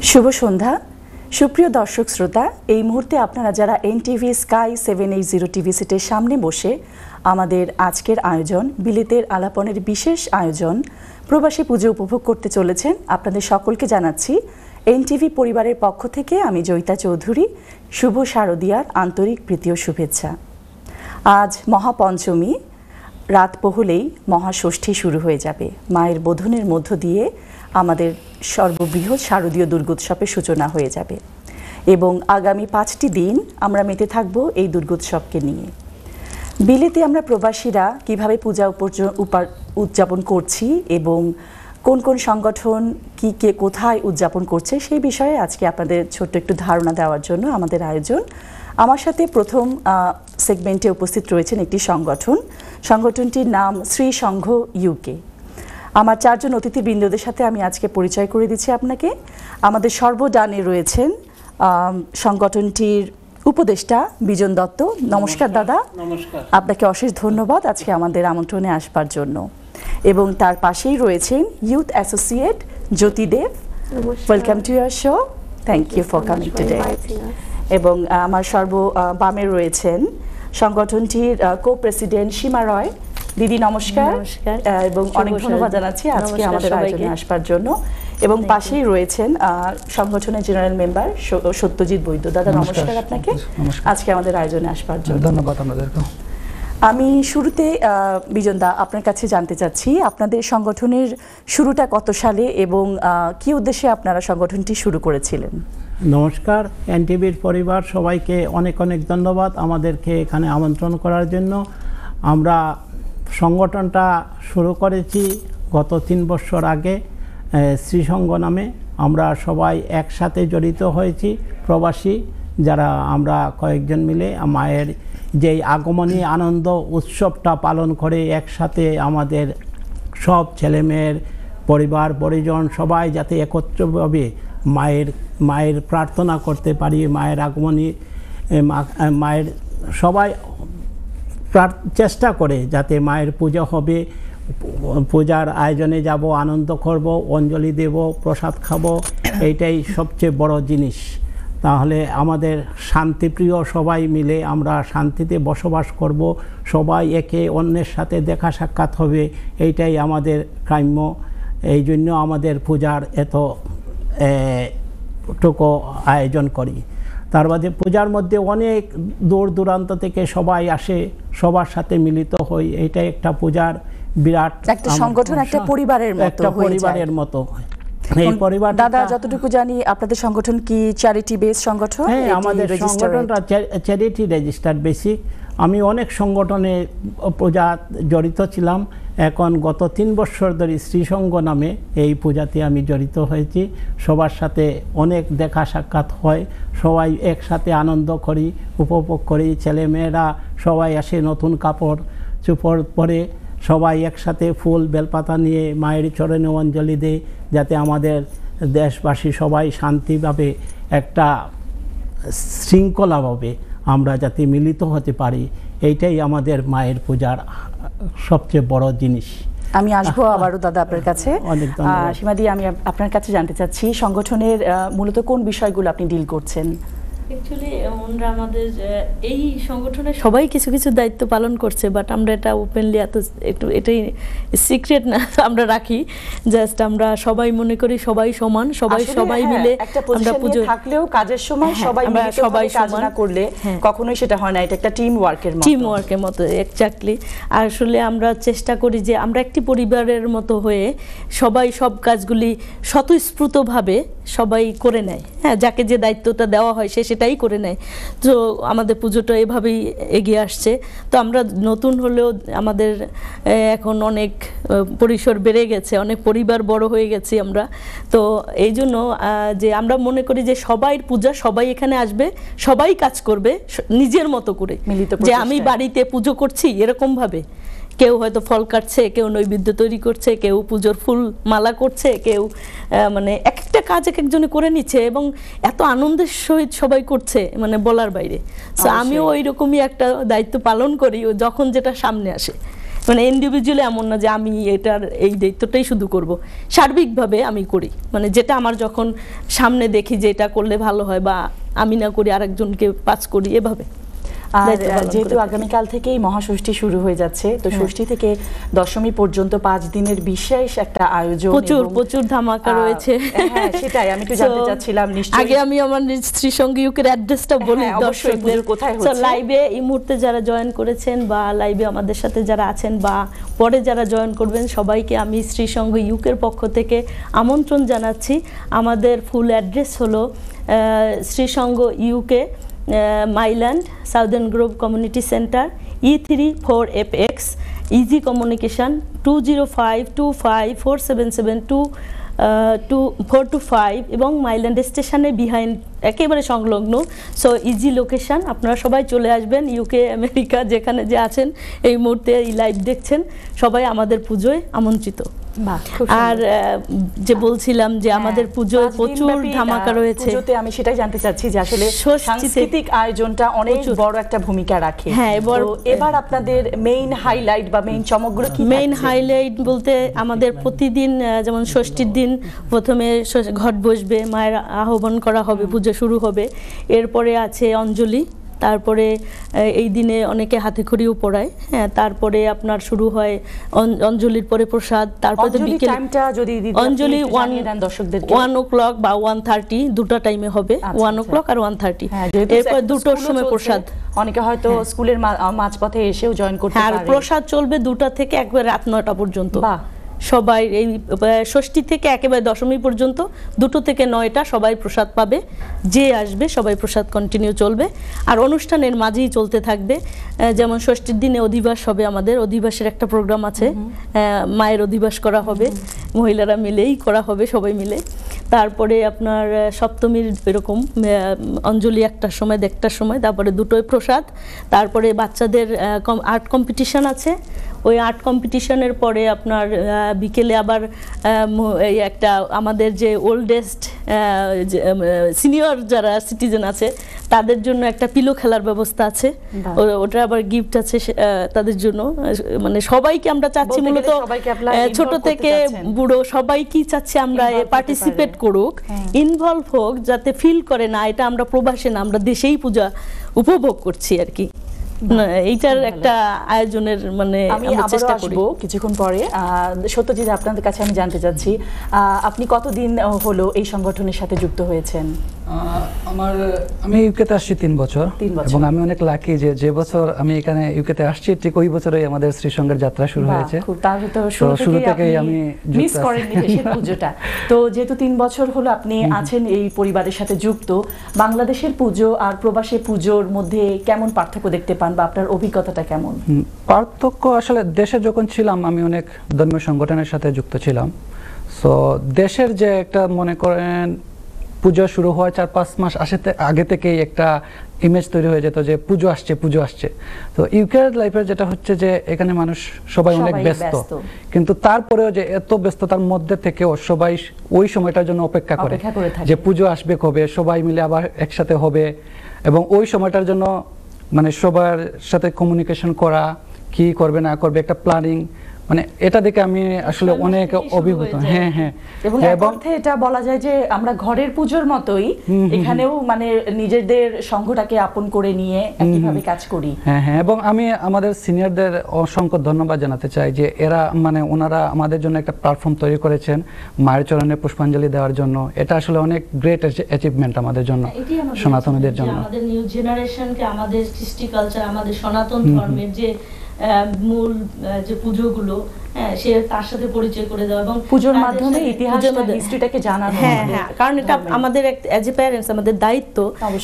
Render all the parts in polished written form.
শুভ সন্ধ্যা সুপ্রিয় দর্শক শ্রোতা, এই মুহূর্তে আপনারা যারা এনটিভি স্কাই 780 টিভি সেটের সামনে বসে আমাদের আজকের আয়োজন বিলেতের আলাপনের বিশেষ আয়োজন প্রবাসী পুজো উপভোগ করতে চলেছেন, আপনাদের সকলকে জানাচ্ছি এনটিভি পরিবারের পক্ষ থেকে আমি জয়িতা চৌধুরী শুভ শারদিয়ার আন্তরিক প্রীতি ও শুভেচ্ছা। আজ মহাপঞ্চমী, রাত পোহলেই মহাষষ্ঠী শুরু হয়ে যাবে। মায়ের বোধনের মধ্য দিয়ে আমাদের সর্ববৃহৎ শারদীয় দুর্গোৎসবের সূচনা হয়ে যাবে এবং আগামী 5টি দিন আমরা মেতে থাকব এই দুর্গোৎসবকে নিয়ে। বিলেতে আমরা প্রবাসীরা কিভাবে পূজা উদযাপন করছি এবং কোন কোন সংগঠন কি কে কোথায় উদযাপন করছে সেই বিষয়ে আজকে আপনাদের ছোট্ট একটু ধারণা দেওয়ার জন্য আমাদের আয়োজন। আমার সাথে প্রথম সেগমেন্টে উপস্থিত রয়েছেন একটি সংগঠনটির নাম শ্রী সংঘ ইউকে। আমার চারজন অতিথিবৃন্দদের সাথে আমি আজকে পরিচয় করে দিচ্ছি আপনাকে। আমাদের সর্বডানে রয়েছেন সংগঠনটির উপদেষ্টা বিজন দত্ত। নমস্কার দাদা। নমস্কার। আপনাকে অশেষ ধন্যবাদ আজকে আমাদের আমন্ত্রণে আসবার জন্য। এবং তার পাশেই রয়েছেন youth associate Jyoti Deb. Welcome to your show, thank you for coming today. এবং আমার বামে রয়েছেন সংগঠনটির কো প্রেসিডেন্ট সীমা রয়। দিদি নমস্কার এবং অনেক ধন্যবাদ জানাচ্ছি আজকে আমাদের আয়োজনে আসবার জন্য। এবং পাশেই রয়েছেন সংগঠনের জেনারেল মেম্বার সত্যজিৎ বৈদ্য। দাদা নমস্কার আপনাকে আজকে আমাদের আয়োজনে আসবার জন্য। ধন্যবাদ আপনাদেরকে। আমি শুরুতে বিজন দা আপনার কাছে জানতে চাচ্ছি আপনাদের সংগঠনের শুরুটা কত সালে এবং কি উদ্দেশ্যে আপনারা সংগঠনটি শুরু করেছিলেন? নমস্কার, এনটিভির পরিবার সবাইকে অনেক অনেক ধন্যবাদ আমাদেরকে এখানে আমন্ত্রণ করার জন্য। আমরা সংগঠনটা শুরু করেছি গত 3 বছর আগে শ্রীসংঘ নামে। আমরা সবাই একসাথে জড়িত হয়েছি প্রবাসী যারা আমরা কয়েকজন মিলে মায়ের যেই আগমনী আনন্দ উৎসবটা পালন করে একসাথে আমাদের সব ছেলেমেয়ের পরিবার পরিজন সবাই যাতে একত্রভাবে মায়ের প্রার্থনা করতে পারি, মায়ের আগমনী মায়ের সবাই চেষ্টা করে যাতে মায়ের পূজা হবে, পূজার আয়োজনে যাব, আনন্দ করব, অঞ্জলি দেব, প্রসাদ খাবো, এইটাই সবচেয়ে বড় জিনিস। তাহলে আমাদের শান্তিপ্রিয় সবাই মিলে আমরা শান্তিতে বসবাস করব, সবাই একে অন্যের সাথে দেখা সাক্ষাৎ হবে, এইটাই আমাদের কাম্য। এই জন্য আমাদের পূজার এতটুকু আয়োজন করি। তার বাদে পূজার মধ্যে অনেক দূর দূরান্ত থেকে সবাই আসে, সবার সাথে মিলিত হই। এইটা একটা পূজার বিরাট একটা সংগঠন, একটা পরিবারের মতো। এই পরিবার দাদা যতটুকু জানি আপনাদের সংগঠন কি চ্যারিটি বেস সংগঠন? হ্যাঁ, আমাদের সংগঠনটা চ্যারিটি রেজিস্টার্ড বেসিক। আমি অনেক সংগঠনে পূজা জড়িত ছিলাম। এখন গত 3 বছর ধরে শ্রীসংঘ নামে এই পূজাতে আমি জড়িত হয়েছি। সবার সাথে অনেক দেখা সাক্ষাৎ হয়, সবাই একসাথে আনন্দ করি, উপভোগ করি। ছেলেমেয়েরা সবাই আসে নতুন কাপড় চোপড় পরে, সবাই একসাথে ফুল বেলপাতা নিয়ে মায়ের চরণে অঞ্জলি দেয় যাতে আমাদের দেশবাসী সবাই শান্তিভাবে একটা শৃঙ্খলাভাবে আমরা যাতে মিলিত হতে পারি, এইটাই আমাদের মায়ের পূজার সবচেয়ে বড় জিনিস। আমি আসবো আবারও দাদা আপনার কাছে। সীমাদি, আমি আপনার কাছে জানতে চাচ্ছি সংগঠনের মূলত কোন বিষয়গুলো আপনি ডিল করছেন? অ্যাকচুয়ালি আমরা আমাদের এই সংগঠনে সবাই কিছু কিছু দায়িত্ব পালন করছে, বাট আমরা এটা ওপেনলি এটাই সিক্রেট না আমরা রাখি। জাস্ট আমরা সবাই মনে করি সবাই সমান, সবাই মিলে আমরা পুজো থাকলেও কাজের সময় সবাই কাজ না করলে কখনোই সেটা হয় না। এটা একটা টিম ওয়ার্কের মতো এক্স্যাক্টলি। আসলে আমরা চেষ্টা করি যে আমরা একটি পরিবারের মতো হয়ে সবাই সব কাজগুলি স্বতঃস্ফূর্তভাবে সবাই করে নেয়। হ্যাঁ, যাকে যে দায়িত্বটা দেওয়া হয় সেটাই করে নেয়। তো আমাদের পুজোটা এভাবেই এগিয়ে আসছে। তো আমরা নতুন হলেও আমাদের এখন অনেক পরিসর বেড়ে গেছে, অনেক পরিবার বড় হয়ে গেছি আমরা। তো এই জন্য যে আমরা মনে করি যে সবাই পূজা, সবাই এখানে আসবে, সবাই কাজ করবে নিজের মতো করে, যে আমি বাড়িতে পুজো করছি এরকমভাবে। কেউ হয়তো ফল কাটছে, কেউ নৈবেদ্য তৈরি করছে, কেউ পুজোর ফুল মালা করছে, কেউ মানে এক একটা কাজ এক একজনে করে নিচ্ছে এবং এত আনন্দের সহিত সবাই করছে মানে বলার বাইরে। সো আমিও ওই রকমই একটা দায়িত্ব পালন করি যখন যেটা সামনে আসে। মানে ইন্ডিভিজুয়ালি এমন না যে আমি এটার এই দায়িত্বটাই শুধু করব, সার্বিকভাবে আমি করি, মানে যেটা আমার যখন সামনে দেখি যে এটা করলে ভালো হয় বা আমি না করি আরেকজনকে পাস করি, এভাবে। আর যেহেতু আগামীকাল থেকেই মহাষষ্ঠী শুরু হয়ে যাচ্ছে, তো ষষ্ঠী থেকে দশমী পর্যন্ত 5 দিনের বিশেষ একটা আয়োজন, প্রচুর ধামাকা রয়েছে। হ্যাঁ, সেটাই আমি একটু জানতে চাচ্ছিলাম। নিশ্চয়ই আগে আমি আমার শ্রীসঙ্গী ইউকের অ্যাড্রেসটা বলি দর্শকদের। কোথায় হচ্ছে? লাইভে এই মুহূর্তে যারা জয়েন করেছেন বা লাইভে আমাদের সাথে যারা আছেন বা পরে যারা জয়েন করবেন, সবাইকে আমি শ্রীসঙ্গী ইউকের পক্ষ থেকে আমন্ত্রণ জানাচ্ছি। আমাদের ফুল অ্যাড্রেস হলো Shrisangha UK, Mayland, southern grove community centre, E34FX, easy communication, 205254772425 এবং মাইল্যান্ড স্টেশনের বিহাইন্ড একেবারে সংলগ্ন। সো ইজি লোকেশন, আপনারা সবাই চলে আসবেন। ইউকে, আমেরিকা যেখানে যে আছেন এই মুহূর্তে এই লাইভ দেখছেন, সবাই আমাদের পুজোয় আমন্ত্রিত। আর যে বলছিলাম যে আমাদের পুজোয় প্রচুর ধামাকা রয়েছে। পুজোতে আমি সেটাই জানতে চাচ্ছি যে আসলে সাংস্কৃতিক আয়োজনটা অনেক বড় একটা ভূমিকা রাখে। হ্যাঁ, এবার আপনাদের মেইন হাইলাইট বা মেইন চমকগুলো কি? মেইন হাইলাইট বলতে আমাদের প্রতিদিন, যেমন ষষ্ঠীর দিন প্রথমে ঘট বসবে, মায়ের আহ্বান করা হবে, পুজো শুরু হবে। এরপরে আছে অঞ্জলি, তারপরে এই দিনে অনেকে হাতে খড়িও পড়ায়। হ্যাঁ, তারপরে আপনার শুরু হয় অঞ্জলির পরে প্রসাদ, তারপরে বিকেল অঞ্জলি 1 o'clock বা 1:30 দুটো টাইমে হবে, 1 o'clock আর 1:30। এরপর 2টোর সময় প্রসাদ। অনেকে হয়তো স্কুলের মাঝপথে এসেও জয়েন করতে পারে। আর প্রসাদ চলবে 2টা থেকে একবারে রাত 9টা পর্যন্ত। সবাই এই ষষ্ঠী থেকে একেবারে দশমী পর্যন্ত 2টো থেকে 9টা সবাই প্রসাদ পাবে। যে আসবে সবাই প্রসাদ কন্টিনিউ চলবে। আর অনুষ্ঠানের মাঝেই চলতে থাকবে, যেমন ষষ্ঠীর দিনে অধিবাস হবে, আমাদের অধিবাসের একটা প্রোগ্রাম আছে, মায়ের অধিবাস করা হবে, মহিলারা মিলেই করা হবে, সবাই মিলে। তারপরে আপনার সপ্তমীর এরকম অঞ্জলি 1টার সময় 1টার সময়, তারপরে 2টোয় প্রসাদ। তারপরে বাচ্চাদের আর্ট কম্পিটিশন আছে। ওই আর্ট কম্পিটিশনের পরে আপনার বিকেলে আবার এই একটা আমাদের যে ওল্ডেস্ট সিনিয়র যারা সিটিজেন আছে তাদের জন্য একটা পিলো খেলার ব্যবস্থা আছে। ওটা আবার গিফট আছে তাদের জন্য। মানে সবাইকে আমরা চাচ্ছি মূলত ছোট থেকে বুড়ো সবাইকেই চাচ্ছি আমরা পার্টিসিপেট করুক, ইনভলভ হোক, যাতে ফিল করে না এটা আমরা প্রবাসে না, আমরা দেশেই পূজা উপভোগ করছি আর কি। এইটার একটা আয়োজনের মানে আমি চেষ্টা করব কিছুক্ষণ পরে। সত্যজিৎ, আপনাদের কাছে আমি জানতে চাচ্ছি, আপনি কতদিন হলো এই সংগঠনের সাথে যুক্ত হয়েছেন? আমি ইউকেতে আসছি 3 বছর, এবং আমি অনেক লাকি যে বছর আমি এখানে ইউকেতে আসছি ঠিক ওই বছরই আমাদের শ্রীসঙ্গের যাত্রা শুরু হয়েছে। শুরু থেকেই আমি মিস করেননি দেশের পুজোটা। তো যেহেতু 3 বছর হলো আপনি আছেন এই পরিবারের সাথে যুক্ত, বাংলাদেশের পুজো আর প্রবাসী পুজোর মধ্যে কেমন পার্থক্য দেখতে পান বা আপনার অভিজ্ঞতাটা কেমন? পার্থক্য আসলে দেশে যখন ছিলাম আমি অনেক ধর্মীয় সংগঠনের সাথে যুক্ত ছিলাম। সো দেশের যে একটা মনে করেন পুজো শুরু হওয়ার 4-5 মাস আগে থেকেই একটা ইমেজ তৈরি হয়ে যেত যে পুজো আসছে। তো ইউকের লাইফের যেটা হচ্ছে যে এখানে মানুষ সবাই অনেক ব্যস্ত, কিন্তু তারপরেও যে এত ব্যস্ততার মধ্যে থেকেও সবাই ওই সময়টার জন্য অপেক্ষা করে যে পুজো আসবে কবে, সবাই মিলে আবার একসাথে হবে, এবং ওই সময়টার জন্য মানে সবার সাথে কমিউনিকেশন করা, কি করবে না করবে একটা প্ল্যানিং, মানে এটা দেখে আমি আসলে অনেক অভিভূত। এবং এটা বলা যায় যে আমরা ঘরের পুজোর মতোই এখানেও মানে নিজেদের সংঘটাকে আপন করে নিয়ে একইভাবে কাজ করি। হ্যাঁ, এবং আমি আমাদের সিনিয়রদের অসংখ্য ধন্যবাদ জানাতে চাই যে এরা মানে ওনারা আমাদের জন্য একটা প্ল্যাটফর্ম তৈরি করেছেন মায়ের চরণে পুষ্পাঞ্জলি দেওয়ার জন্য। এটা আসলে অনেক গ্রেট অ্যাচিভমেন্ট আমাদের জন্য, সনাতনীদের জন্য। আমাদের নিউ জেনারেশনকে আমাদের কৃষ্টি কালচার, আমাদের সনাতন ধর্মের যে মূল যে পুজোগুলো, সে তার সাথে পরিচয় করে দেওয়া এবং পুজোর মাধ্যমে ইতিহাসটা, হিস্ট্রিটাকে জানানো। হ্যাঁ, কারণ এটা আমাদের অ্যাজ এ প্যারেন্টস আমাদের দায়িত্ব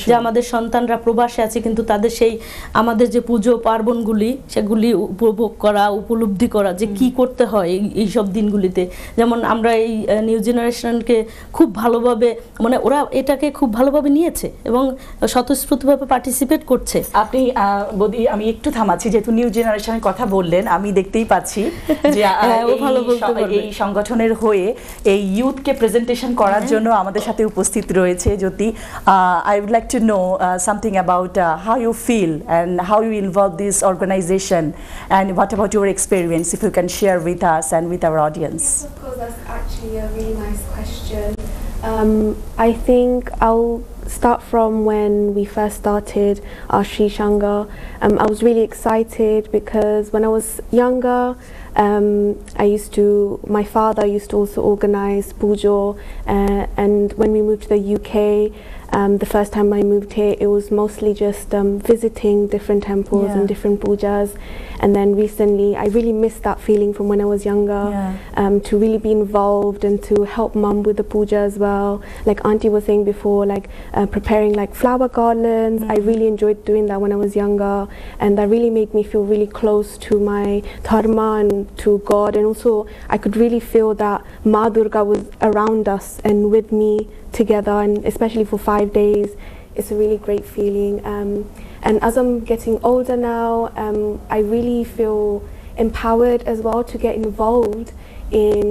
যে আমাদের সন্তানরা প্রবাসে আছে, কিন্তু তাদের সেই আমাদের যে পুজো পার্বণগুলি সেগুলি উপভোগ করা, উপলব্ধি করা যে কি করতে হয় এই সব দিনগুলিতে। যেমন আমরা এই নিউ জেনারেশনকে খুব ভালোভাবে মানে ওরা এটাকে খুব ভালোভাবে নিয়েছে এবং স্বতঃস্ফূর্তভাবে পার্টিসিপেট করছে। আপনি আমি একটু থামাচ্ছি, যেহেতু নিউ জেনারেশনের কথা বললেন, আমি দেখতেই পাচ্ছি যে যে ও ভালো বলতে পারবে। এই সংগঠনের হয়ে এই ইউথকে প্রেজেন্টেশন করার জন্য আমাদের সাথে উপস্থিত রয়েছে জ্যোতি। I would like to know something about how you feel and how you involve this organization, and what about your experience, if you can share with us and with our audience. Yes, of course, that's actually a really nice question. I think I'll start from when we first started our Sri Shanga. I was really excited because when I was younger, my father used to also organize pujo, and when we moved to the UK, the first time I moved here, it was mostly just visiting different temples and different pujas. And then recently, I really missed that feeling from when I was younger, to really be involved and to help mum with the puja as well. Like Auntie was saying before, like preparing like flower garlands. I really enjoyed doing that when I was younger, and that really made me feel really close to my dharma and to God. And also, I could really feel that Ma Durga was around us and with me together, and especially for 5 days, it's a really great feeling. And as I'm getting older now, I really feel empowered as well to get involved in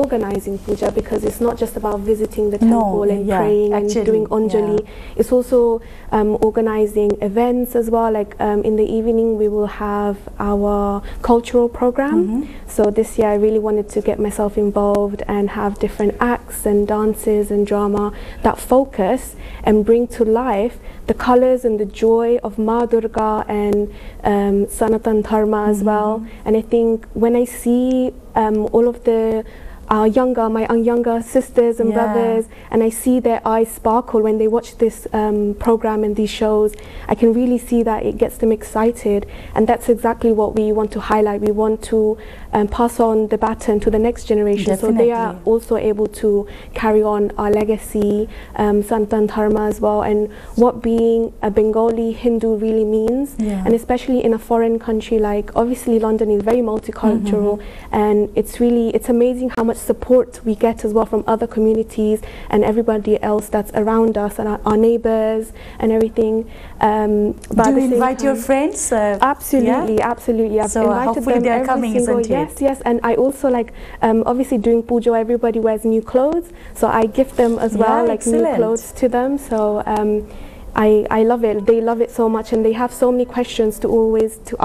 organizing puja, because it's not just about visiting the temple and praying and doing anjali. It's also organizing events as well. Like in the evening we will have our cultural program. So this year I really wanted to get myself involved and have different acts and dances and drama that focus and bring to life the colors and the joy of Ma Durga and Sanatan Dharma as well. And I think when I see all of my younger sisters and brothers, and I see their eyes sparkle when they watch this program and these shows, I can really see that it gets them excited, and that's exactly what we want to highlight. We want to pass on the baton to the next generation, so they are also able to carry on our legacy, Sanatan Dharma as well, and what being a Bengali Hindu really means. And especially in a foreign country, like obviously London is very multicultural, and it's amazing how much support we get as well from other communities and everybody else that's around us, and our neighbors and everything. Do you invite your friends? Absolutely, absolutely. I've invited hopefully them they are coming, isn't it? Yes, and I also like obviously doing pujo, everybody wears new clothes, so I gift them as well, like new clothes to them. So I love it. They love it so much, and they have so many questions to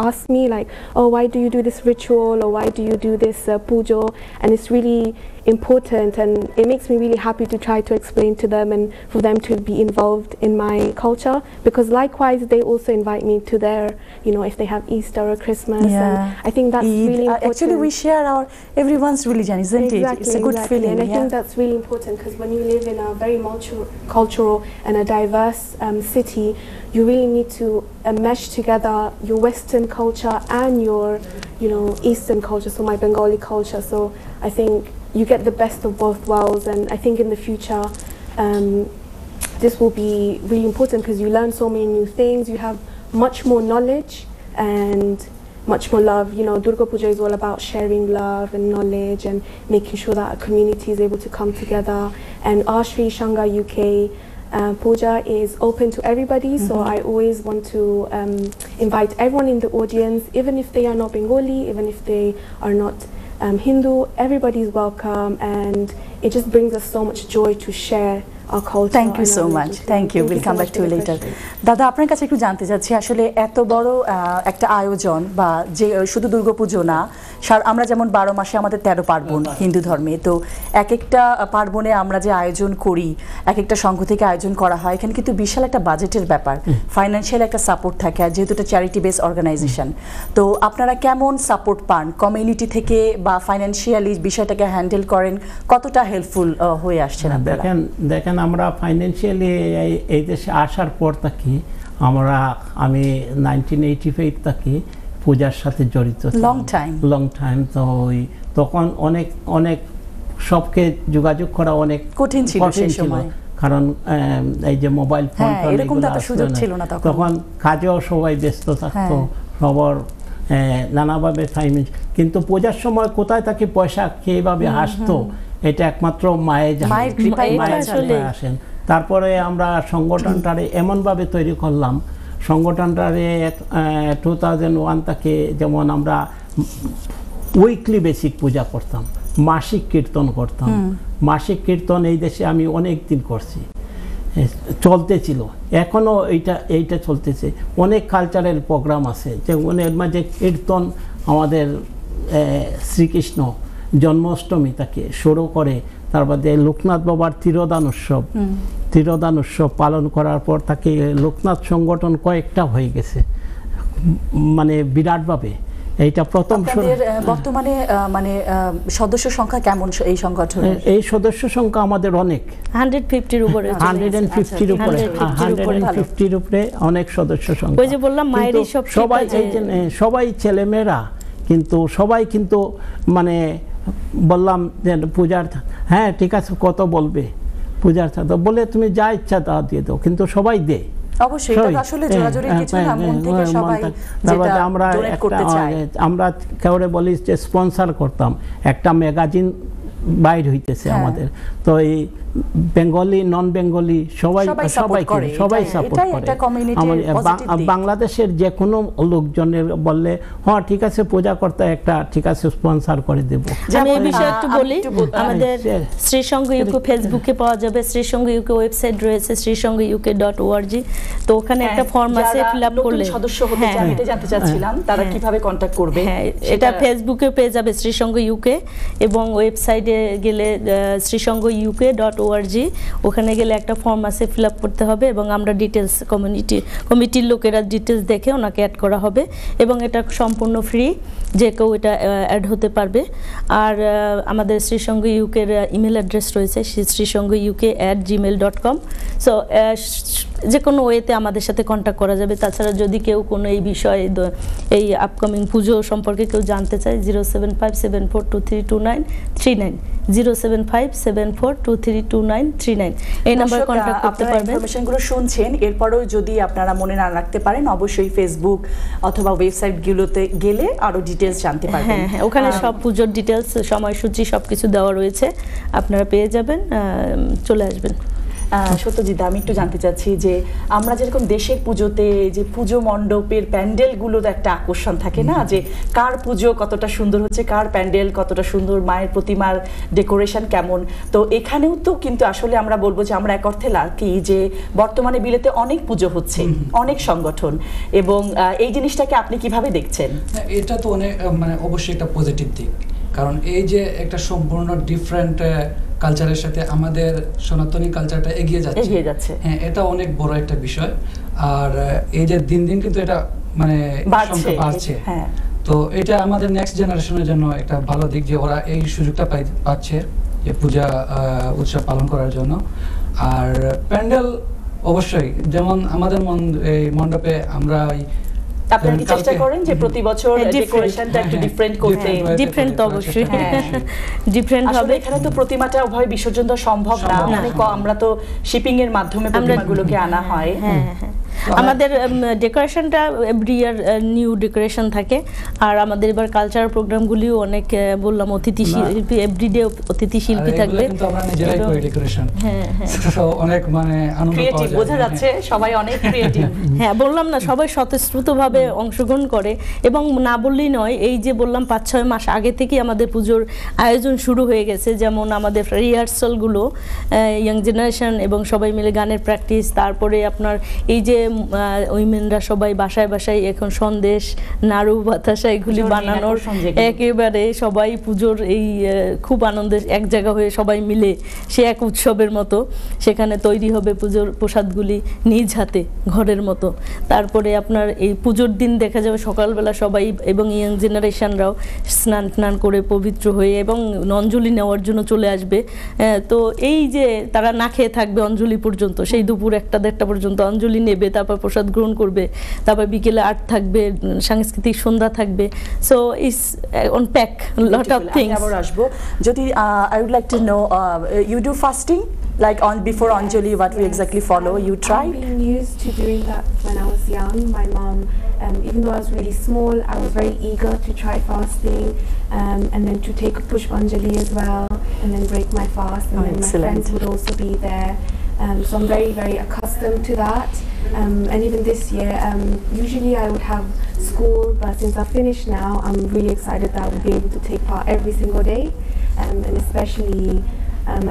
ask me, like, oh, why do you do this ritual, or why do you do this pujo? And it's really important, and it makes me really happy to try to explain to them and for them to be involved in my culture, because likewise they also invite me to their, if they have Easter or Christmas, and I think that's really important. Actually, we share everyone's religion, isn't it? It's a good feeling. And I think that's really important, because when you live in a very multicultural and a diverse city, you really need to mesh together your Western culture and your, Eastern culture, so my Bengali culture. So I think you get the best of both worlds, and I think in the future this will be really important, because you learn so many new things, you have much more knowledge and much more love. Durga Puja is all about sharing love and knowledge and making sure that a community is able to come together. And our Sri Shanga UK puja is open to everybody, so I always want to invite everyone in the audience, even if they are not Bengali, even if they are not Hindu, everybody is welcome, and it just brings us so much joy to share our culture. Thank you so much. Thank you. We'll come back to you later. দাদা, আপনার কাছে একটু জানতে চাচ্ছি, আসলে এত বড় একটা আয়োজন, বা যে শুধু দুর্গাপুজো না, আমরা যেমন 12 মাসে আমাদের 13 পার্বণ হিন্দু ধর্মে, তো এক একটা পার্বণে আমরা যে আয়োজন করি, এক একটা সংঘ থেকে আয়োজন করা হয়, এখানে কিন্তু বিশাল একটা বাজেটের ব্যাপার, ফাইন্যান্সিয়াল একটা সাপোর্ট থাকে, আর যেহেতু এটা চ্যারিটি বেস অর্গানাইজেশন, তো আপনারা কেমন সাপোর্ট পান কমিউনিটি থেকে, বা ফাইন্যান্সিয়ালি বিষয়টাকে হ্যান্ডেল করেন, কতটা হেল্পফুল হয়ে আসছেন আপনারা? দেখেন আমরা ফাইন্যান্সিয়ালি এই দেশে আসার পর থাকি, আমি 1985 থাকি পূজার সাথে জড়িত, লং টাইম। তো তখন অনেক সবকে যোগাযোগ করা অনেক কঠিন ছিল সেই সময়, কারণ এই যে মোবাইল ফোন এরকম তো সুযোগ ছিল না, তখন কাজেও সবাই ব্যস্ত থাকতো, সবার নানাভাবে টাইম, কিন্তু পূজার সময় কোথায় থাকি পয়সা কিভাবে আসতো, এটা একমাত্র মায়ের কৃপায় আসেন। তারপরে আমরা সংগঠনটারে এমনভাবে তৈরি করলাম, সংগঠনটারে 2001 থেকে যেমন আমরা উইকলি বেসিক পূজা করতাম, মাসিক কীর্তন করতাম। মাসিক কীর্তন এই দেশে আমি অনেক দিন করছি, চলতেছিল, এখনও এইটা চলতেছে। অনেক কালচারাল প্রোগ্রাম আছে, যেমন এর মাঝে কীর্তন আমাদের শ্রীকৃষ্ণ জন্মাষ্টমী থেকে শুরু করে, তার বাদে লোকনাথ বাবার তিরোদান উৎসব পালন করার পর তাকে লোকনাথ সংগঠন কয়েকটা হয়ে গেছে, মানে বিরাটভাবে। এইটা প্রথম। বর্তমানে মানে সদস্য সংখ্যা কেমন এই সংগঠনের? এই সদস্য সংখ্যা আমাদের অনেক, 150-র উপরে, 150-র উপরে অনেক সদস্য সংখ্যা। ওই যে বললাম মায়েরই সবাই ছেলেমেয়েরা, কিন্তু সবাই কিন্তু মানে বললাম যে পূজার, হ্যাঁ ঠিক আছে কত বলবে পূজার চাঁদা বলে, তুমি যা ইচ্ছা তা দিয়ে দাও, কিন্তু সবাই দেয়। অবশ্যই এটা আসলে জোরাজোরির কিছু না, মন থেকে সবাই যেটা ডোনেট করতে চায়। আমরা কাউরে বলি যে স্পন্সর করতাম, একটা ম্যাগাজিন বাইর হইতেছে আমাদের, তো এই বেঙ্গলি নন বেঙ্গলি সবাই সাপোর্ট করে। বাংলাদেশের যে কোনো লোকজনের বললে হ্যাঁ ঠিক আছে পূজা করতে একটা ঠিক আছে স্পন্সর করে দেব। আমি এই বিষয়ে একটু বলি, আমাদের শ্রীসংঘ ইউকে ফেসবুকে পাওয়া যাবে, শ্রীসংঘ ইউকে ওয়েবসাইট রয়েছে শ্রীসংঘuk.org, তো ওখানে একটা ফর্ম আছে, ফিল আপ করলে সদস্য হতে চান, এটা জানতে চাচ্ছিলাম তারা কিভাবে কন্টাক্ট করবে। হ্যাঁ, এটা ফেসবুকে পেয়ে যাবে শ্রীসংঘ ইউকে, এবং ওয়েবসাইটে গেলে শ্রীসংঘuk.org, ওখানে গেলে একটা ফর্ম আছে, ফিল আপ করতে হবে, এবং আমরা ডিটেলস কমিটির লোকেরা ডিটেলস দেখে ওনাকে অ্যাড করা হবে, এবং এটা সম্পূর্ণ ফ্রি, যে কেউ এটা অ্যাড হতে পারবে। আর আমাদের শ্রীসংঘ ইউকের ইমেল অ্যাড্রেস রয়েছে srisonguk@gmail.com, সো যে কোনো ওয়েতে আমাদের সাথে কন্ট্যাক্ট করা যাবে। তাছাড়া যদি কেউ কোনো এই বিষয়ে, এই আপকামিং পুজো সম্পর্কে কেউ জানতে চায়, 07574232939, 07574232939 এই নাম্বারে কন্ট্যাক্ট করতে পারবেন। ইনফরমেশনগুলো শুনছেন, এরপরেও যদি আপনারা মনে না রাখতে পারেন, অবশ্যই ফেসবুক অথবা ওয়েবসাইটগুলোতে গেলে আরো ডিটেইলস জানতে পারবেন। হ্যাঁ, ওখানে সব পুজোর ডিটেইলস, সময়সূচি সবকিছু দেওয়া রয়েছে, আপনারা পেয়ে যাবেন, চলে আসবেন। সত্যজিৎ, আমি একটু জানতে চাচ্ছি যে আমরা যেরকম দেশের পুজোতে যে পুজো মণ্ডপের প্যান্ডেলগুলোর একটা আকর্ষণ থাকে না, যে কার পুজো কতটা সুন্দর হচ্ছে, কার প্যান্ডেল কতটা সুন্দর, মায়ের প্রতিমার ডেকোরেশন কেমন, তো এখানেও তো কিন্তু আসলে আমরা বলবো যে আমরা এক অর্থে লাকি যে বর্তমানে বিলেতে অনেক পুজো হচ্ছে, অনেক সংগঠন, এবং এই জিনিসটাকে আপনি কিভাবে দেখছেন? এটা তো অনেক মানে অবশ্যই একটা পজিটিভ দিক, কারণ এই যে একটা সম্পূর্ণ ডিফারেন্ট কালচারের সাথে আমাদের সনাতনী কালচারটা এগিয়ে যাচ্ছে, হ্যাঁ এটা অনেক বড় একটা বিষয়। আর এই যে দিন দিন কিন্তু এটা মানে বাড়ছে, তো এটা আমাদের নেক্সট জেনারেশনের জন্য একটা ভালো দিক যে ওরা এই সুযোগটা পাচ্ছে যে পূজা উৎসব পালন করার জন্য। আর প্যান্ডেল অবশ্যই, যেমন আমাদের এই মণ্ডপে আমরা আপনারা কি চেষ্টা করেন যে প্রতি বছর ডেকোরেশনটা একটু ডিফারেন্ট করতে? ডিফারেন্ট তো অবশ্যই ডিফারেন্ট হবে। এখানে তো প্রতিমাটা ওভাবে বিসর্জন দেওয়া সম্ভব না, মানে আমরা তো শিপিং এর মাধ্যমে প্রতিমাগুলোকে আনা হয়। আমাদের ডেকোরেশনটা এভরি ইয়ার নিউ ডেকোরেশন থাকে, আর আমাদের এবার কালচারাল প্রোগ্রামগুলিও অনেক, বললাম অতিথি শিল্পী, এভরিডে অতিথি শিল্পী থাকবে। কিন্তু আমরা নিজেরাই করি ডেকোরেশন, সো অনেক মানে আনন্দ পাওয়া যায়, বোঝা যাচ্ছে সবাই অনেক ক্রিয়েটিভ। হ্যাঁ, বললাম না সবাই স্বতঃস্ফূর্তভাবে অংশগ্রহণ করে, এবং না বললেই নয়, এই যে বললাম 5-6 মাস আগে থেকেই আমাদের পুজোর আয়োজন শুরু হয়ে গেছে। যেমন আমাদের রিহার্সালগুলো, ইয়াং জেনারেশন এবং সবাই মিলে গানের প্র্যাকটিস, তারপরে আপনার এই যে উইমেনরা সবাই বাসায় বাসায় এখন সন্দেশ, নাড়ু, বাতাসা এগুলি বানানোর, একেবারে সবাই পুজোর এই খুব আনন্দের এক জায়গা হয়ে সবাই মিলে সে এক উৎসবের মতো সেখানে তৈরি হবে পুজোর প্রসাদগুলি নিজ হাতে ঘরের মতো। তারপরে আপনার এই পুজোর দিন দেখা যাবে সকালবেলা সবাই এবং ইয়াং জেনারেশনরাও স্নান করে পবিত্র হয়ে এবং অঞ্জলি নেওয়ার জন্য চলে আসবে। তো এই যে তারা না খেয়ে থাকবে অঞ্জলি পর্যন্ত, সেই দুপুর 1টা-1:30 পর্যন্ত অঞ্জলি নেবে, তারপর প্রসাদ গ্রহণ করবে, তারপর বিকেলে আর্ট থাকবে, সাংস্কৃতিক সন্ধ্যা থাকবে। So it's on pack lot of things. আবার আসবো যদি I would like to know you do fasting like on before Anjali, what we exactly follow, you try? I've been used to doing that when I was young. My mom, even though I was really small, I was very eager to try fasting, and then to take a Pushpanjali as well, and then break my fast, and then my friends would also be there. So I'm very, very accustomed to that. And even this year, usually I would have school, but since I've finished now, I'm really excited that I will be able to take part every single day, and especially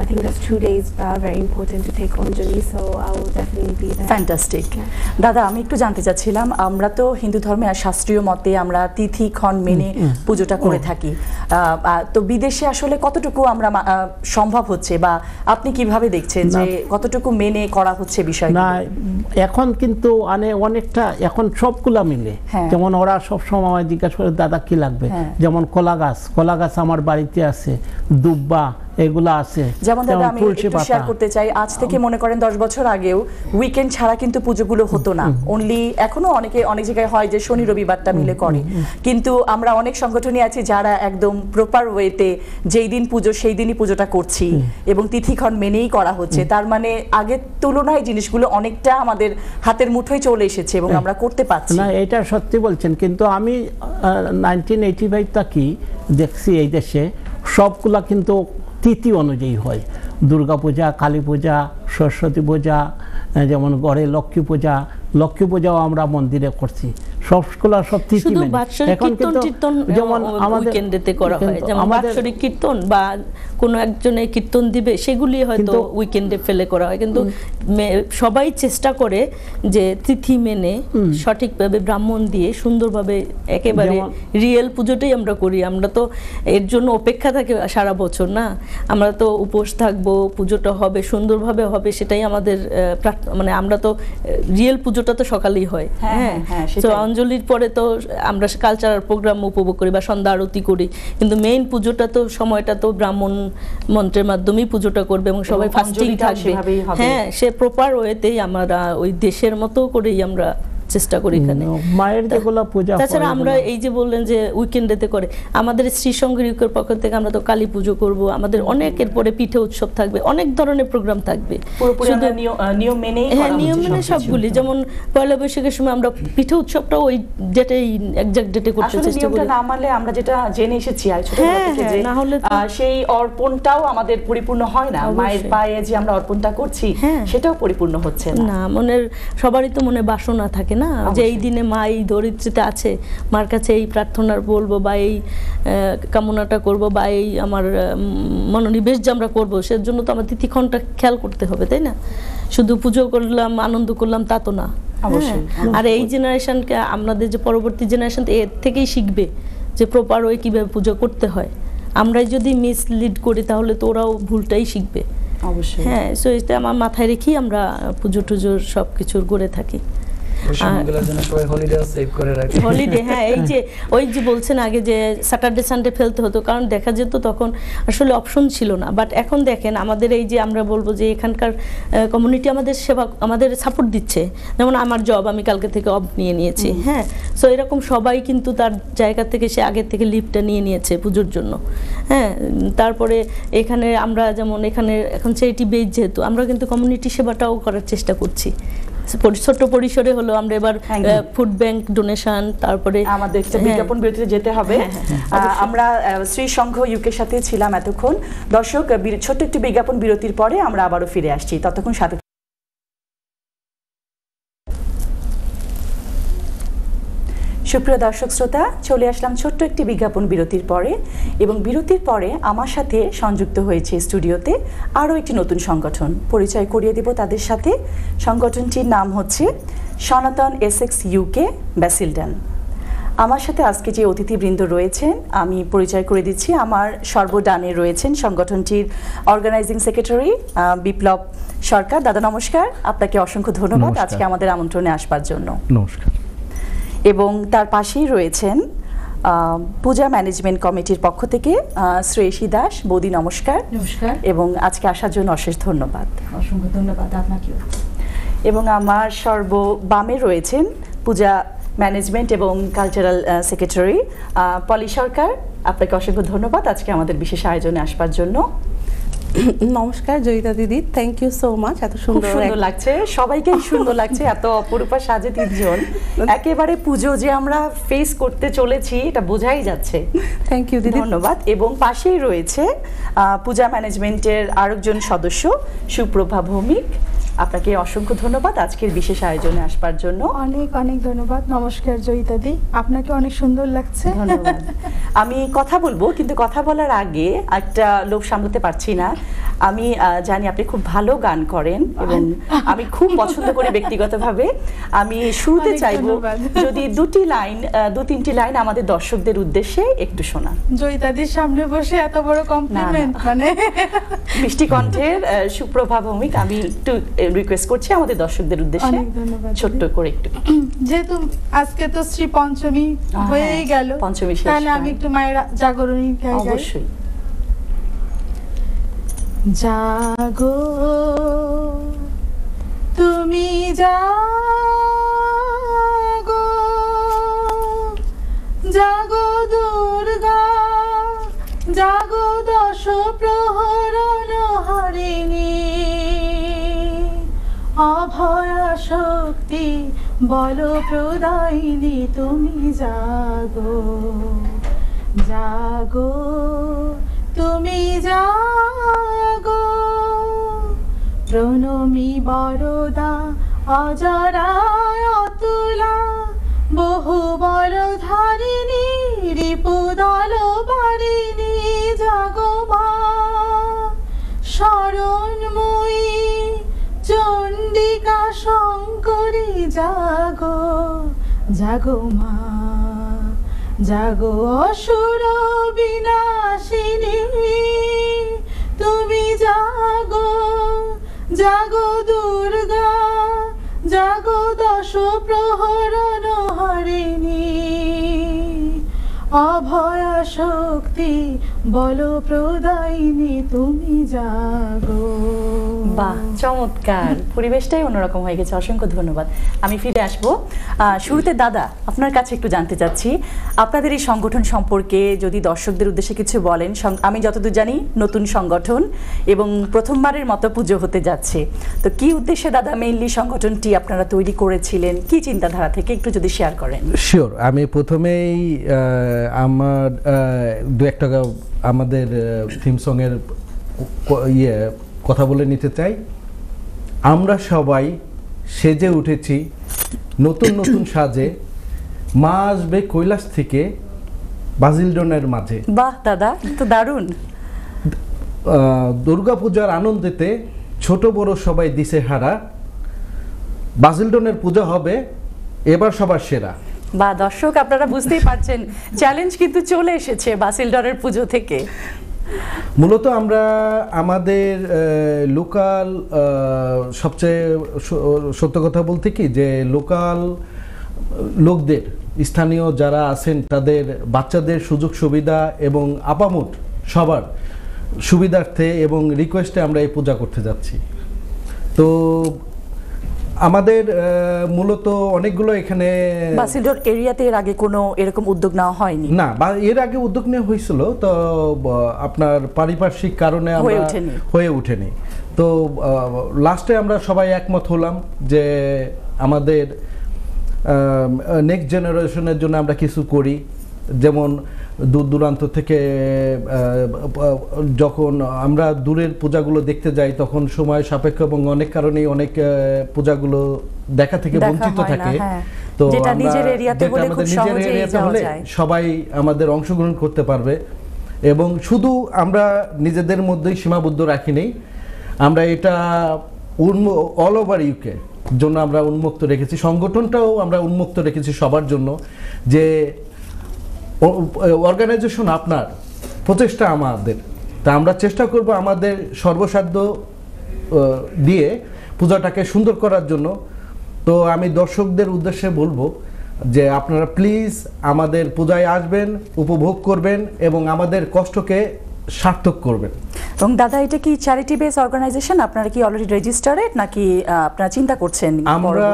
I think there's 2 days that are very important to take Anjali, so I will definitely be there. Fantastic. দাদা, আমি একটু জানতে চাচ্ছিলাম, আমরা তো হিন্দু ধর্মে আর শাস্ত্রীয় মতে আমরা তিথি ক্ষণ মেনে পুজোটা করে থাকি, তো বিদেশে আসলে কতটুকু আমরা সম্ভব হচ্ছে, বা আপনি কিভাবে দেখছেন যে কতটুকু মেনে করা হচ্ছে বিষয়টা? না, এখন কিন্তু অনেকটা এখন সবগুলা মিলে, যেমন ওরা সব সময় জিজ্ঞাসা করে দাদা কি লাগবে, যেমন কলা গাছ আমার বাড়িতে আছে, দুব্বা এগুলা আছে। যেমন দাদা আমি একটু শেয়ার করতে চাই, আজ থেকে মনে করেন 10 বছর আগেও উইকেন্ড ছাড়া কিন্তু পুজোগুলো হতো না, অনলি এখনো অনেক জায়গায় হয় যে শনি রবিবারটা মিলে করে, কিন্তু আমরা অনেক সংগঠনই আছি যারা একদম প্রপার ওয়েতে যেই দিন পুজো সেই দিনই পুজোটা করছি এবং তিথিক্ষণ মেনেই করা হচ্ছে। তার মানে আগের তুলনায় জিনিসগুলো অনেকটা আমাদের হাতের মুঠোয় চলে এসেছে এবং আমরা করতে পারছি। না, এটা সত্যি বলছেন, কিন্তু আমি 1985 থেকে দেখছি এই দেশে সবগুলা কিন্তু তিথি অনুযায়ী হয়। দুর্গা পূজা, কালী পূজা, সরস্বতী পূজা, যেমন ঘরে লক্ষ্মী পূজাও আমরা মন্দিরে করছি, সবগুলা সব তিথি মেনে। এখন কিন্তু যেমন আমাদের উইকেন্ডেতে করা হয়, যেমন বাৎসরিক কীর্তন বা কোনো একজনে কীর্তন দিবে, সেগুলি হয়তো উইকেন্ডে ফেলে করা হয়, কিন্তু সবাই চেষ্টা করে যে তিথি মেনে সঠিকভাবে ব্রাহ্মণ দিয়ে সুন্দরভাবে একেবারে রিয়েল পুজোটাই আমরা করি। আমরা তো এর জন্য অপেক্ষা থাকে সারা বছর, না আমরা তো উপোস থাকবো, পুজোটা হবে সুন্দরভাবে হবে, সেটাই আমাদের মানে আমরা তো রিয়েল পুজোটা তো সকালেই হয়। হ্যাঁ, তো অঞ্জলির পরে তো আমরা কালচারাল প্রোগ্রাম উপভোগ করি বা সন্ধ্যা আরতি করি, কিন্তু মেইন পুজোটা তো সময়টা তো ব্রাহ্মণ মন্ত্রের মাধ্যমেই পুজোটা করবে এবং সবাই ফাস্টিং থাকবে। হ্যাঁ, সে প্রপার ওয়েতেই আমরা ওই দেশের মতো করেই আমরা চেষ্টা করি এখানে মায়ের যেগুলো পূজা। তাছাড়া আমরা এই যে বললেন যে উইকেন্ডেতে করে, আমাদের শ্রী সংঘের ইউকের পক্ষ থেকে আমরা তো কালী পুজো করব, আমাদের অনেকের পরে পিঠে উৎসব থাকবে, অনেক ধরনের প্রোগ্রাম থাকবে, শুধু নিয়ম মেনেই। হ্যাঁ, নিয়ম মেনে সবগুলি, যেমন পয়লা বৈশাখের সময় আমরা পিঠে উৎসবটাও ওই ডেটেই এক্সাক্ট ডেটে করতে চেষ্টা করি। না মানলে আমরা যেটা জেনে এসেছি না হলে সেই অর্পণটাও আমাদের পরিপূর্ণ হয় না, মায়ের পায়ে যে আমরা অর্পণটা করছি সেটাও পরিপূর্ণ হচ্ছে না। মনের সবারই তো মনে বাসনা থাকে না, যে এই দিনে মা এই ধরিত্রীতে আছে, মার কাছে এই প্রার্থনার বলবো বা এই কামনাটা করব বা এই আমার মনোনিবেশ যে আমরা করবো, সেজন্য তো আমার তিথিক্ষণটা খেয়াল করতে হবে, তাই না? শুধু পুজো করলাম আনন্দ করলাম তা তো না। আর এই জেনারেশনকে, আমাদের যে পরবর্তী জেনারেশন এর থেকেই শিখবে যে প্রপার ওয়ে কিভাবে পুজো করতে হয়। আমরাই যদি মিসলিড করি তাহলে তো ওরাও ভুলটাই শিখবে। অবশ্যই। হ্যাঁ, সো এটা আমার মাথায় রেখেই আমরা পুজো টুজোর সব কিছুর গড়ে থাকি। হলিডে, হ্যাঁ, এই যে ওই যে বলছেন আগে যে স্যাটারডে সানডে ফেলতে হতো, কারণ দেখা যেত তখন আসলে অপশন ছিল না। বাট এখন দেখেন আমাদের এই যে আমরা বলবো যে এখানকার কমিউনিটি আমাদের সেবা, আমাদের সাপোর্ট দিচ্ছে। যেমন আমার জব, আমি কালকে থেকে অফ নিয়ে নিয়েছি। হ্যাঁ, সো এরকম সবাই কিন্তু তার জায়গা থেকে সে আগের থেকে লিভটা নিয়ে নিয়েছে পুজোর জন্য। হ্যাঁ, তারপরে এখানে আমরা যেমন এখানে এখন চ্যারিটি বেস, যেহেতু আমরা কিন্তু কমিউনিটি সেবাটাও করার চেষ্টা করছি, ছোট পরিসরে হলো। আমরা এবার ফুড ব্যাংক ডোনেশন, তারপরে আমাদের বিজ্ঞাপন বিরতিতে যেতে হবে। আমরা শ্রী সংঘ ইউকের সাথে ছিলাম এতক্ষণ। দর্শক, ছোট্ট একটি বিজ্ঞাপন বিরতির পরে আমরা আবারও ফিরে আসছি, ততক্ষণ সাথে। সুপ্রিয় দর্শক শ্রোতা, চলে আসলাম ছোট্ট একটি বিজ্ঞাপন বিরতির পরে, এবং বিরতির পরে আমার সাথে সংযুক্ত হয়েছে স্টুডিওতে আরও একটি নতুন সংগঠন। পরিচয় করিয়ে দেব তাদের সাথে। সংগঠনটির নাম হচ্ছে সনাতন এসেক্স ইউকে ব্যাসিলডন। আমার সাথে আজকে যে অতিথিবৃন্দ রয়েছেন আমি পরিচয় করে দিচ্ছি। আমার সর্বডানে রয়েছেন সংগঠনটির অর্গানাইজিং সেক্রেটারি বিপ্লব সরকার। দাদা নমস্কার, আপনাকে অসংখ্য ধন্যবাদ আজকে আমাদের আমন্ত্রণে আসবার জন্য। নমস্কার। এবং তার পাশেই রয়েছেন পূজা ম্যানেজমেন্ট কমিটির পক্ষ থেকে শ্রেয়সী দাস। বৌদি নমস্কার। নমস্কার। এবং আজকে আসার জন্য অশেষ ধন্যবাদ। অসংখ্য ধন্যবাদ আপনাকেও। এবং আমার সর্ববামে রয়েছেন পূজা ম্যানেজমেন্ট এবং কালচারাল সেক্রেটারি পলি সরকার। আপনাকে অসংখ্য ধন্যবাদ আজকে আমাদের বিশেষ আয়োজনে আসবার জন্য। নমস্কার জয়িতা দিদি, থ্যাংক ইউ সো মাচ। এত সুন্দর লাগছে, সবাইকেই সুন্দর লাগছে, এত অপরূপা সাজে তিনজন। একেবারে পুজো যে আমরা ফেস করতে চলেছি এটা বোঝাই যাচ্ছে। থ্যাংক ইউ দিদি, ধন্যবাদ। এবং পাশেই রয়েছে পূজা ম্যানেজমেন্টের আরেকজন সদস্য সুপ্রভা ভৌমিক। আপনাকে অসংখ্য ধন্যবাদ আজকের বিশেষ আয়োজনে আসবার জন্য। অনেক অনেক ধন্যবাদ। নমস্কার জয়িতাদি, আপনাকে অনেক সুন্দর লাগছে। ধন্যবাদ। আমি কথা বলবো, কিন্তু কথা বলার আগে একটা লোভ সামলাতে পারছি না। আমি জানি আপনি খুব ভালো গান করেন এবং আমি খুব পছন্দ করি ব্যক্তিগতভাবে। আমি শুরুতে চাইবো যদি দু তিনটি লাইন আমাদের দর্শকদের উদ্দেশ্যে একটু শোনা। জয়িতাদির সামনে বসে এত বড় কমপ্লিমেন্ট, মানে মিষ্টি কণ্ঠের সুপ্রভা ভৌমিক, আমি একটু রিকোয়েস্ট করছি আমাদের দর্শকদের উদ্দেশ্যে অনেক ধন্যবাদ। ছোট্ট করে একটু। যেহেতু আজকে তো শ্রী পঞ্চমী হয়েই গেল, পঞ্চমী শেষ, তাহলে আমি একটু মায়ের জাগরণী গাই। অবশ্যই। জাগো তুমি জাগো, জাগো দুর্গা, জাগো দশ প্রহরণ হারিণী, অভয়া শক্তি বল প্রদায়িনী তুমি জাগো, জাগো তুমি জাগো, প্রণমী বরদা অজরায় অতুলা, বহু বল ধারিণী রিপুদল বারিণী, জাগো মা শরণময়ী চণ্ডিকা শঙ্করী, জাগো জাগো মা, জাগো অসুর বিনাশিনী তুমি জাগো, জাগো দুর্গা, জাগো দশ প্রহরণ হারিণী, অভয়া শক্তি বল প্রদায়িনী তুমি জাগো। বাহ, চমৎকার। পরিবেশটাই অন্যরকম হয়ে গেছে। অসংখ্য ধন্যবাদ। আমি ফিরে আসব। শুরুতে দাদা আপনার কাছে একটু জানতে চাচ্ছি আপনাদের এই সংগঠন সম্পর্কে, যদি দর্শকদের উদ্দেশ্যে কিছু বলেন। আমি যতদূর জানি নতুন সংগঠন এবং প্রথমবারের মতো পুজো হতে যাচ্ছে, তো কি উদ্দেশ্যে দাদা মেইনলি সংগঠনটি আপনারা তৈরি করেছিলেন, কি চিন্তাধারা থেকে একটু যদি শেয়ার করেন। শিওর। আমি প্রথমেই আমার দু একটা আমাদের থিম সঙের কথা বলে নিতে চাই। আমরা সবাই সেজে উঠেছি নতুন নতুন সাজে, মা আসবে কৈলাস থেকে বাজিলডনের মাঝে। বাহ দাদা, তো দারুণ। দুর্গাপূজার আনন্দেতে ছোট বড় সবাই দিশে হারা, বাজিলডনের পূজা হবে এবার সবার সেরা। বা দর্শক আপনারা বুঝতেই পারছেন, চ্যালেঞ্জ কিন্তু চলে এসেছে বাসিলডনের পুজো থেকে। মূলত আমরা আমাদের লোকাল, সবচেয়ে সত্য কথা বলতে কি যে লোকাল লোকদের, স্থানীয় যারা আছেন তাদের বাচ্চাদের সুযোগ সুবিধা এবং আপামোট সবার সুবিধার্থে এবং রিকোয়েস্টে আমরা এই পূজা করতে যাচ্ছি। তো আমাদের মূলত অনেকগুলো এখানে বাসিলডর এরিয়াতে এর আগে কোনো এরকম উদ্যোগ নেওয়া হয়নি। না, এর আগে উদ্যোগ নেওয়া হয়েছিল, তো আপনার পারিপার্শ্বিক কারণে হয়ে ওঠেনি। তো লাস্টে আমরা সবাই একমত হলাম যে আমাদের নেক্সট জেনারেশনের জন্য আমরা কিছু করি। যেমন দূর দূরান্ত থেকে যখন আমরা দূরের পূজাগুলো দেখতে যাই তখন সময় সাপেক্ষ এবং অনেক কারণেই অনেক পূজাগুলো দেখা থেকে বঞ্চিত থাকে। তো যেটা নিজের এরিয়াতে হলে খুব সহজেই যাওয়া যায়, সবাই আমাদের অংশগ্রহণ করতে পারবে এবং শুধু আমরা নিজেদের মধ্যেই সীমাবদ্ধ রাখি নেই, আমরা এটা অল ওভার ইউকে জন্য আমরা উন্মুক্ত রেখেছি। সংগঠনটাও আমরা উন্মুক্ত রেখেছি সবার জন্য, যে অর্গানাইজেশন আপনার, প্রচেষ্টা আমাদের, তা আমরা চেষ্টা করব আমাদের সর্বসাধ্য দিয়ে পূজাটাকে সুন্দর করার জন্য। তো আমি দর্শকদের উদ্দেশ্যে বলবো যে আপনারা প্লিজ আমাদের পূজায় আসবেন, উপভোগ করবেন এবং আমাদের কষ্টকে সার্থক করবেন। এবং দাদা, এটা কি চ্যারিটি বেস অর্গানাইজেশন? আপনারা কি অলরেডি রেজিস্টার্ড নাকি আপনারা চিন্তা করছেন? আমরা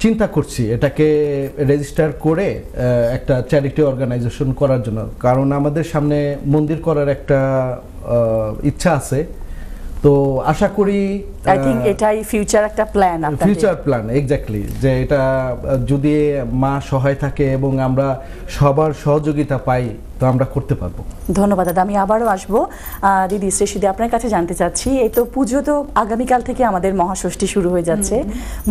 চিন্তা করছি এটাকে রেজিস্টার করে একটা চ্যারিটি অর্গানাইজেশন করার জন্য, কারণ আমাদের সামনে মন্দির করার একটা ইচ্ছা আছে। তো আশা করি আই থিংক এটাই ফিউচার একটা প্ল্যান আপনাদের। ফিউচার প্ল্যান এক্স্যাক্টলি, যে এটা যদি মা সহায় থাকে এবং আমরা সবার সহযোগিতা পাই তো আমরা করতে পারবো। ধন্যবাদ দাদা। আমি আবারও আসবো দিদি শ্রেষ্ঠী, আপনার কাছে জানতে চাচ্ছি, এই তো পুজো তো আগামীকাল থেকে আমাদের মহাষষ্ঠী শুরু হয়ে যাচ্ছে।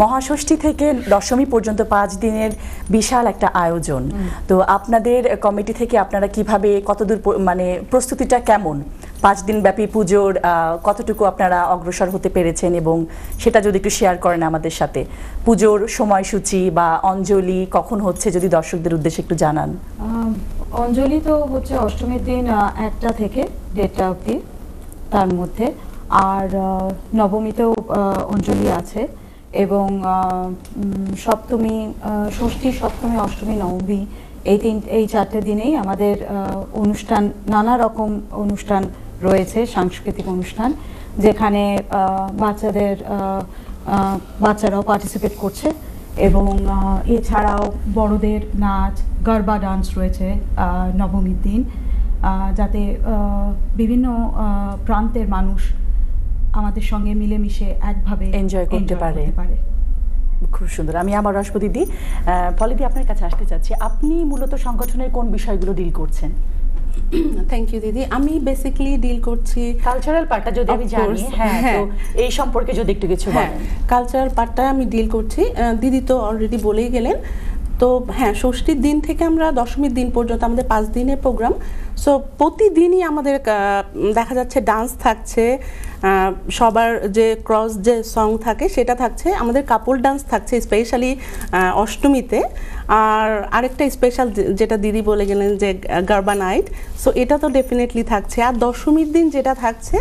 মহাষষ্ঠী থেকে দশমী পর্যন্ত 5 দিনের বিশাল একটা আয়োজন। তো আপনাদের কমিটি থেকে আপনারা কিভাবে কতদূর মানে প্রস্তুতিটা কেমন, 5 দিন ব্যাপী পুজোর কতটুকু আপনারা অগ্রসর হতে পেরেছেন এবং সেটা যদি একটু শেয়ার করেন আমাদের সাথে। পুজোর সময়সূচি বা অঞ্জলি কখন হচ্ছে যদি দর্শকদের উদ্দেশ্যে একটু জানান। অঞ্জলি তো হচ্ছে অষ্টমীর দিন 1টা থেকে 1:30 অবধি, তার মধ্যে আর নবমীতেও অঞ্জলি আছে এবং সপ্তমী, ষষ্ঠী, সপ্তমী, অষ্টমী, নবমী এই 4টে দিনেই আমাদের অনুষ্ঠান, নানা রকম অনুষ্ঠান রয়েছে, সাংস্কৃতিক অনুষ্ঠান, যেখানে বাচ্চারাও পার্টিসিপেট করছে এবং এছাড়াও বড়দের নাচ, গরবা ডান্স রয়েছে নবমীর দিন, যাতে বিভিন্ন প্রান্তের মানুষ আমাদের সঙ্গে মিলেমিশে একভাবে এনজয় করতে পারে। খুব সুন্দর। আমি আবার আসবো দিদি। পলিদি, আপনার কাছে আসতে চাচ্ছি, আপনি মূলত সংগঠনের কোন বিষয়গুলো ডিল করছেন? থ্যাংক ইউ দিদি। আমি বেসিক্যালি ডিল করছি কালচারাল পার্টটা, যদি আমি জানি। হ্যাঁ, তো এই সম্পর্কে যদি একটু কিছু বলেন। কালচারাল পার্টটা আমি ডিল করছি, দিদি তো অলরেডি বলেই গেলেন। তো হ্যাঁ, ষষ্ঠীর দিন থেকে আমরা দশমীর দিন পর্যন্ত আমাদের 5 দিনের প্রোগ্রাম। সো প্রতিদিনই আমাদের দেখা যাচ্ছে ডান্স থাকছে, সবার যে ক্রস যে সং থাকে সেটা থাকছে, আমাদের কাপল ডান্স থাকছে স্পেশালি অষ্টমীতে, আর আরেকটা স্পেশাল যেটা দিদি বলে গেলেন যে গারবা নাইট, সো এটা তো ডেফিনেটলি থাকছে। আর দশমীর দিন যেটা থাকছে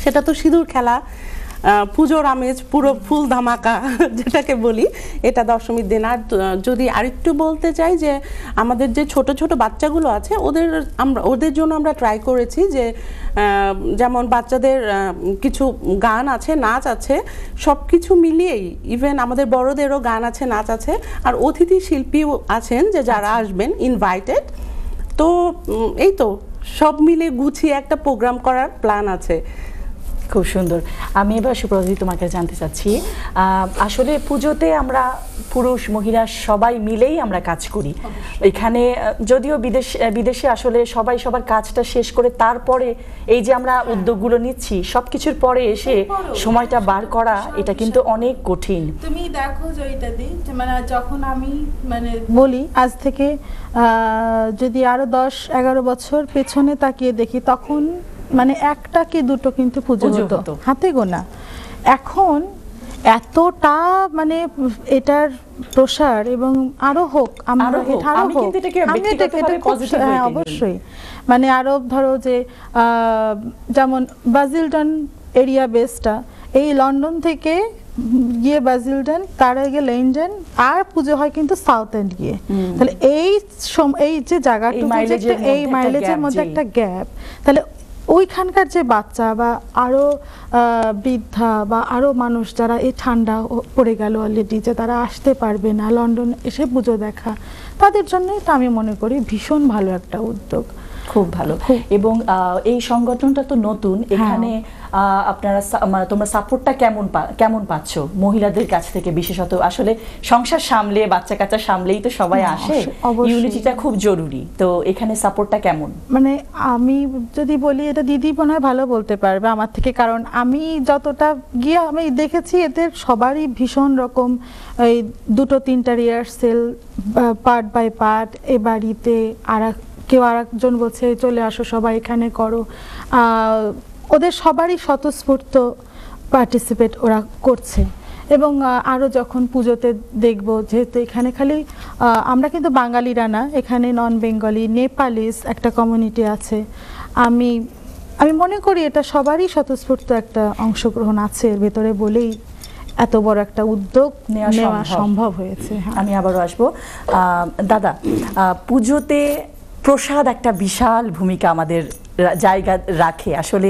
সেটা তো সিঁদুর খেলা, পুজোর আমেজ, পুরো ফুল ধামাকা যেটাকে বলি, এটা দশমীর দিন। আর যদি আরেকটু বলতে চাই যে আমাদের যে ছোট ছোট বাচ্চাগুলো আছে ওদের জন্য আমরা ট্রাই করেছি যে যেমন বাচ্চাদের কিছু গান আছে, নাচ আছে, সব কিছু মিলিয়েই, ইভেন আমাদের বড়দেরও গান আছে, নাচ আছে, আর অতিথি শিল্পীও আছেন যে যারা আসবেন ইনভাইটেড। তো এই তো সব মিলে গুছিয়ে একটা প্রোগ্রাম করার প্ল্যান আছে। খুব সুন্দর। আমি এবার সুপ্রভাতী তোমাকে জানতে চাচ্ছি, আসলে পুজোতে আমরা পুরুষ মহিলা সবাই মিলেই আমরা কাজ করি এখানে, যদিও বিদেশে আসলে সবাই সবার কাজটা শেষ করে তারপরে এই যে আমরা উদ্যোগগুলো নিচ্ছি, সবকিছুর পরে এসে সময়টা বার করা এটা কিন্তু অনেক কঠিন। তুমি দেখো জয়িতাদি, মানে যখন আমি বলি আজ থেকে যদি আরো 10-11 বছর পেছনে তাকিয়ে দেখি, তখন মানে 1টা কি 2টো কিন্তু পুজো হতো, হাতে গোনা। এখন এতটা মানে এটার প্রসার এবং আরো হোক, অবশ্যই মানে আরো ধরো যে যেমন বাজিলটন এরিয়া বেসটা, এই লন্ডন থেকে গিয়ে বাজিলটন, তার আগে লন্ডন, আর পুজো হয় কিন্তু সাউথ এন্ড গিয়ে। তাহলে এই যে জায়গাটুকু, এই মাইলেজের মধ্যে একটা গ্যাপ, তাহলে ওইখানকার যে বাচ্চা বা আরো বৃদ্ধা বা আরো মানুষ যারা এই ঠান্ডা পড়ে গেল অলরেডি, যে তারা আসতে পারবে না লন্ডন এসে পুজো দেখা, তাদের জন্যই তো আমি মনে করি ভীষণ ভালো একটা উদ্যোগ। খুব ভালো। এবং এই সংগঠনটা তো নতুন, এখানে আপনারা তোমরা সাপোর্টটা কেমন পাচ্ছ মহিলাদের কাছ থেকে? বিশেষত আসলে সংসার সামলে, বাচ্চা কাচ্চা সামলেই তো সবাই আসে, ইউনিটিটা খুব জরুরি। তো এখানে সাপোর্টটা কেমন? মানে আমি যদি বলি, এটা দিদি মনে হয় ভালো বলতে পারবে আমার থেকে, কারণ আমি যতটা গিয়ে আমি দেখেছি এদের সবারই ভীষণ রকম এই 2-3টা রিহার্সেল, পার্ট বাই পার্ট, এ বাড়িতে কেউ আরেকজন বলছে চলে আসো সবাই এখানে করো, ওদের সবারই স্বতঃস্ফূর্ত পার্টিসিপেট ওরা করছে। এবং আরও যখন পুজোতে দেখব, যেহেতু এখানে খালি আমরা কিন্তু বাঙালিরা না, এখানে নন বেঙ্গলি, নেপালিস একটা কমিউনিটি আছে, আমি মনে করি এটা সবারই স্বতঃস্ফূর্ত একটা অংশগ্রহণ আছে এর ভেতরে বলেই এত বড় একটা উদ্যোগ নেওয়া সম্ভব হয়েছে। আমি আবারও আসবো দাদা, পুজোতে প্রসাদ একটা বিশাল ভূমিকা আমাদের জায়গা রাখে। আসলে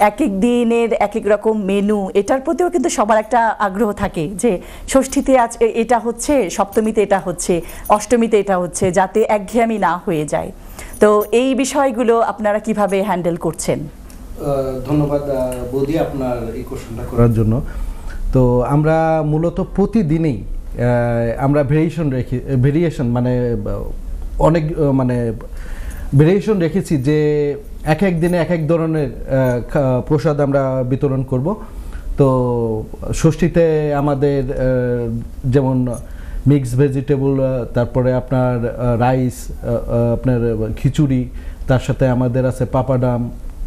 এক এক দিনের এক এক রকম মেনু, এটার প্রতিও কিন্তু সবার একটা আগ্রহ থাকে যে ষষ্ঠীতে আজ এটা হচ্ছে, সপ্তমীতে এটা হচ্ছে, অষ্টমীতে এটা হচ্ছে, যাতে একঘেয়েমি না হয়ে যায়। তো এই বিষয়গুলো আপনারা কিভাবে হ্যান্ডেল করছেন? ধন্যবাদ বৌদি আপনার এই কোশ্চেনটা করার জন্য। তো আমরা মূলত প্রতিদিনই আমরা ভেরিয়েশন মানে অনেক মানে ভেরিয়েশন রেখেছি যে এক এক দিনে এক এক ধরনের প্রসাদ আমরা বিতরণ করব। তো ষষ্ঠীতে আমাদের যেমন মিক্স ভেজিটেবল, তারপরে আপনার রাইস, আপনার খিচুড়ি, তার সাথে আমাদের আছে পাপাডাম,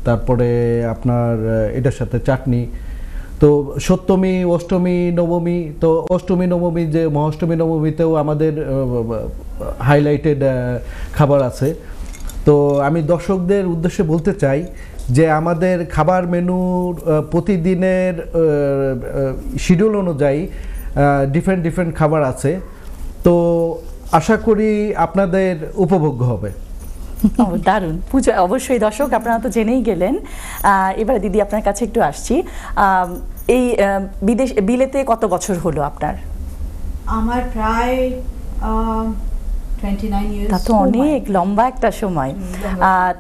তারপরে আপনার এটার সাথে চাটনি। তো সপ্তমী, অষ্টমী, নবমী, তো অষ্টমী নবমী যে মহাষ্টমী নবমীতেও আমাদের হাইলাইটেড খাবার আছে। তো আমি দর্শকদের উদ্দেশ্যে বলতে চাই যে আমাদের খাবার মেনুর প্রতিদিনের শিডিউল অনুযায়ী ডিফারেন্ট খাবার আছে। তো আশা করি আপনাদের উপভোগ্য হবে। দারুণ পূজা, অবশ্যই দর্শক আপনারা তো জেনেই গেলেন। এবারে দিদি আপনার কাছে একটু আসছি, এই বিলেতে কত বছর হলো আপনার? আমার প্রায় 29 years। তা তো অনেক লম্বা একটা সময়।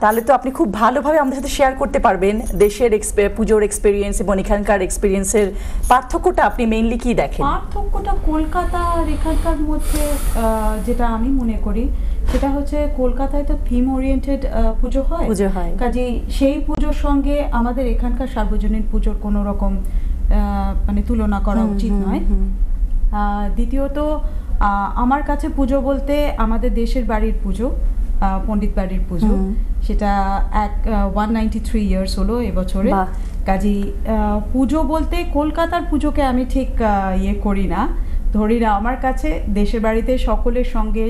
তাহলে তো আপনি খুব ভালোভাবে আমাদের সাথে শেয়ার করতে পারবেন দেশের পুজোর এক্সপেরিয়েন্স এবং এখানকার এক্সপেরিয়েন্সের পার্থক্যটা আপনি মেইনলি কি দেখেন? পার্থক্যটা কলকাতা আর এখানকার মধ্যে যেটা আমি মনে করি সেটা হচ্ছে কলকাতায় তো থিম ওরিয়েন্টেড পুজো হয়, কাজেই সেই পুজোর সঙ্গে আমাদের এখানকার সার্বজনীন পুজোর কোনো রকম মানে তুলনা করা উচিত নয়। দ্বিতীয়ত আমার কাছে পুজো বলতে আমাদের দেশের বাড়ির পুজো, পণ্ডিত বাড়ির পুজো, সেটা 193 ইয়ার্স হলো এবছরে। কাজী পুজো বলতে কলকাতার পুজোকে আমি ঠিক ইয়ে করি না, ধরি না। আমার কাছে দেশের বাড়িতে সকলের সঙ্গে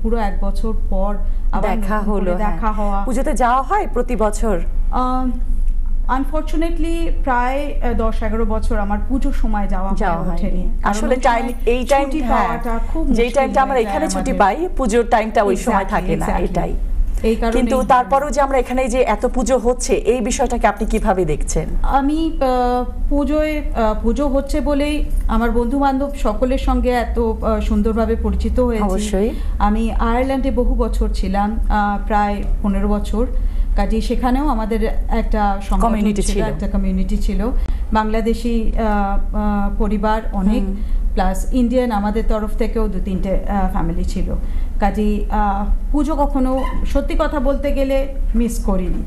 পুরো 1 বছর পর দেখা হলো, দেখা হওয়া। পুজোতে যাওয়া হয় প্রতি বছর? আনফরচুনেটলি প্রায় 10-11 বছর আমার পুজোর সময় যাওয়া হয়নি। আসলে এই টাইমটা খুব, যেই টাইমটা আমরা এখানে ছুটি পাই পুজোর টাইমটা ওই সময় থাকে না, এটাই। কিন্তু তারপরেও যে আমরা এখানে যে এত পুজো হচ্ছে এই বিষয়টাকে আপনি কিভাবে দেখছেন? আমি পুজো হচ্ছে বলেই আমার বন্ধু বান্ধব সকলের সঙ্গে এত সুন্দরভাবে পরিচিত হয়েছি। অবশ্যই। আমি আয়ারল্যান্ডে বহু বছর ছিলাম, প্রায় 15 বছর। কাজে সেখানেও আমাদের একটা কমিউনিটি ছিল, বাংলাদেশি পরিবার অনেক, প্লাস ইন্ডিয়ান আমাদের তরফ থেকেও 2-3টে ফ্যামিলি ছিল। কাজেই পুজো কখনো সত্যি কথা বলতে গেলে মিস করিনি,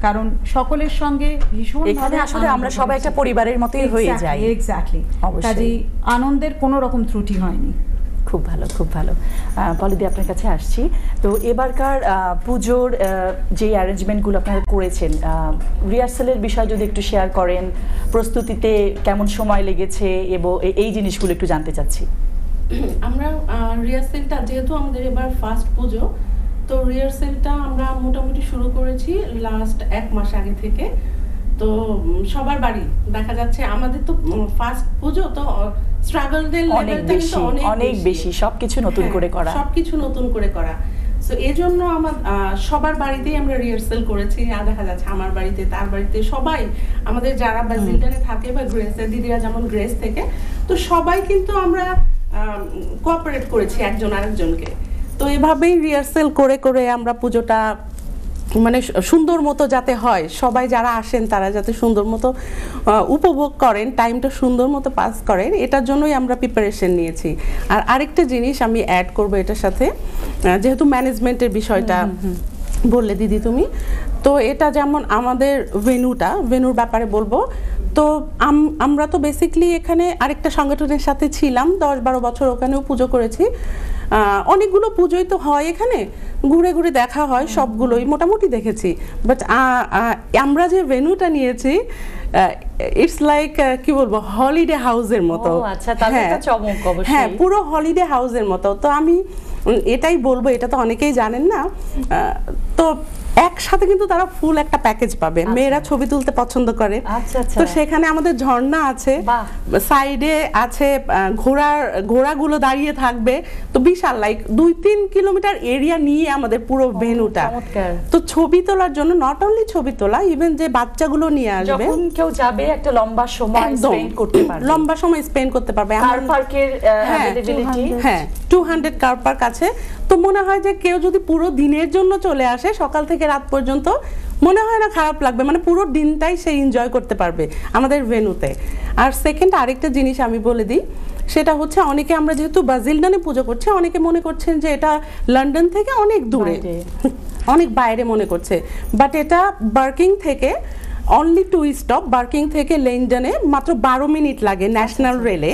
কারণ সকলের সঙ্গে ভীষণ এখানে আসলে আমরা সবাই একটা পরিবারের মতোই হয়ে যাই। এক্স্যাক্টলি। কাজেই আনন্দের কোনো রকম ত্রুটি হয়নি। খুব ভালো, খুব ভালো। পলিদি আপনার কাছে আসছি। তো এবারকার পুজোর যে অ্যারেঞ্জমেন্টগুলো আপনারা করেছেন, রিহার্সালের বিষয় যদি একটু শেয়ার করেন, প্রস্তুতিতে কেমন সময় লেগেছে এবং এই জিনিসগুলো একটু জানতে চাচ্ছি। আমরা রিহার্সালটা, যেহেতু আমাদের এবার ফার্স্ট পুজো, তো রিহার্সালটা আমরা মোটামুটি শুরু করেছি লাস্ট 1 মাস আগে থেকে। তো সবার বাড়ি দেখা যাচ্ছে আমাদের তো ফার্স্ট পুজো, তো স্ট্রাগলদের লেভেলটা অনেক বেশি, সবকিছু নতুন করে করা। সো এজন্য আমার সবার বাড়িতেই আমরা রিহার্সাল করেছি। দেখা যাচ্ছে আমার বাড়িতে, তার বাড়িতে, সবাই আমাদের যারা বাজিলডনে থাকে বা গ্রেসের দিদিরা, যেমন গ্রেস থেকে, তো সবাই কিন্তু আমরা কোঅপারেট করেছি একজন আরেকজনকে। তো এভাবেই রিহার্সাল করে করে আমরা পুজোটা মানে সুন্দর মতো যাতে হয়, সবাই যারা আসেন তারা যাতে সুন্দর মতো উপভোগ করেন, টাইমটা সুন্দর মতো পাস করেন, এটার জন্যই আমরা প্রিপারেশন নিয়েছি। আর আরেকটা জিনিস আমি অ্যাড করবো এটার সাথে, যেহেতু ম্যানেজমেন্টের বিষয়টা বললে দিদি তুমি, তো এটা যেমন আমাদের ভেন্যুর ব্যাপারে বলবো। তো আমরা তো বেসিকলি এখানে আরেকটা সংগঠনের সাথে ছিলাম 10-12 বছর, ওখানেও পুজো করেছি। অনেকগুলো পুজোই তো হয় এখানে, ঘুরে ঘুরে দেখা হয়, সবগুলোই মোটামুটি দেখেছি। বাট আমরা যে ভেন্যুটা নিয়েছি, ইটস লাইক কি বলবো, হলিডে হাউসের মতো। হ্যাঁ, পুরো হলিডে হাউসের মতো। তো আমি এটাই বলবো, এটা তো অনেকেই জানেন না, তো একসাথে কিন্তু তারা ফুল একটা প্যাকেজ পাবে। মেয়েরা ছবি তুলতে পছন্দ করে, তো সেখানে আমাদের ঝর্ণা আছে, সাইডে আছে ঘোড়াগুলো দাঁড়িয়ে থাকবে। তো বিশাল, লাইক 2-3 কিলোমিটার এরিয়া নিয়ে আমাদের পুরো ভেন্যুটা। তো ছবি তোলার জন্য, নট অনলি ছবি তোলা, ইভেন যে বাচ্চাগুলো নিয়ে আসবে, যখন কেউ যাবে একটা লম্বা সময় স্পেন্ড করতে পারবে। হ্যাঁ, 200 কার পার্ক আছে। তো মনে হয় যে কেউ যদি পুরো দিনের জন্য চলে আসে, সকাল থেকে রাত পর্যন্ত, মনে হয় না খারাপ লাগবে, মানে পুরো দিনটাই সে এনজয় করতে পারবে আমাদের ভেন্যুতে। আর সেকেন্ড আরেকটা জিনিস আমি বলে দিই, সেটা হচ্ছে অনেকে আমরা যেহেতু বাজিলডনে পুজো করছি, অনেকে মনে করছেন যে এটা লন্ডন থেকে অনেক দূরে, অনেক বাইরে মনে করছে, বাট এটা বার্কিং থেকে অনলি 2 স্টপ, বার্কিং থেকে লন্ডনে মাত্র 12 মিনিট লাগে ন্যাশনাল রেলে।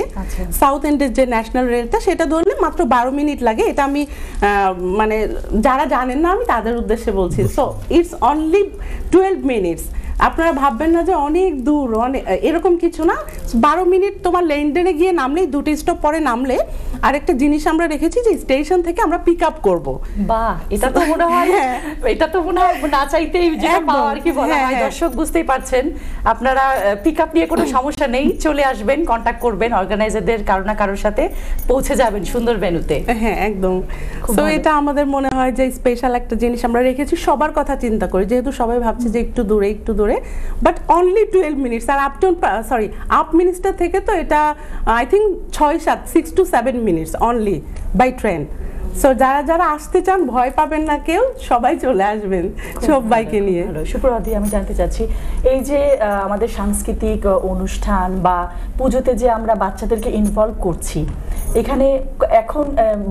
সাউথ এন্ডের যে ন্যাশনাল রেলটা সেটা ধরলে মাত্র 12 মিনিট লাগে। এটা আমি মানে যারা জানেন না আমি তাদের উদ্দেশ্যে বলছি। So it's only 12 minutes. আপনারা ভাববেন না যে অনেক দূর, অনেক এরকম কিছু না। 12 মিনিট তোমার লন্ডনে গিয়ে নামলেই 2টি স্টপ পরে নামলে। আরেকটা জিনিস আমরা রেখেছি যে স্টেশন থেকে আমরা পিক আপ করবো। বাহ, এটা তো মনে হয় এটা তো মনে হয় না চাইতেই যেটা পাওয়া আর কি বলা হয়। দর্শক বুঝতেই পারছেন, আপনারা পিক আপ নিয়ে কোনো সমস্যা নেই, চলে আসবেন, কন্ট্যাক্ট করবেন অর্গানাইজারদের, কারো না কারোর সাথে পৌঁছে যাবেন সুন্দর ভেন্যুতে। হ্যাঁ একদম। সো এটা আমাদের মনে হয় যে স্পেশাল একটা জিনিস আমরা রেখেছি, সবার কথা চিন্তা করে, যেহেতু সবাই ভাবছে যে একটু দূরে একটু দূরে, বাট অনলি 12 মিনিটস। আর আপ মিনিস্টার থেকে তো এটা I think 6 to 7 minutes only by train. So যারা যারা আসতে চান ভয় পাবেন না কেউ, সবাই চলে আসবেন সব বাইকে নিয়ে। সুপ্রভাতী, আমি জানতে চাচ্ছি এই যে আমাদের সাংস্কৃতিক অনুষ্ঠান বা পুজোতে যে আমরা বাচ্চাদেরকে ইনভলভ করছি, এখানে এখন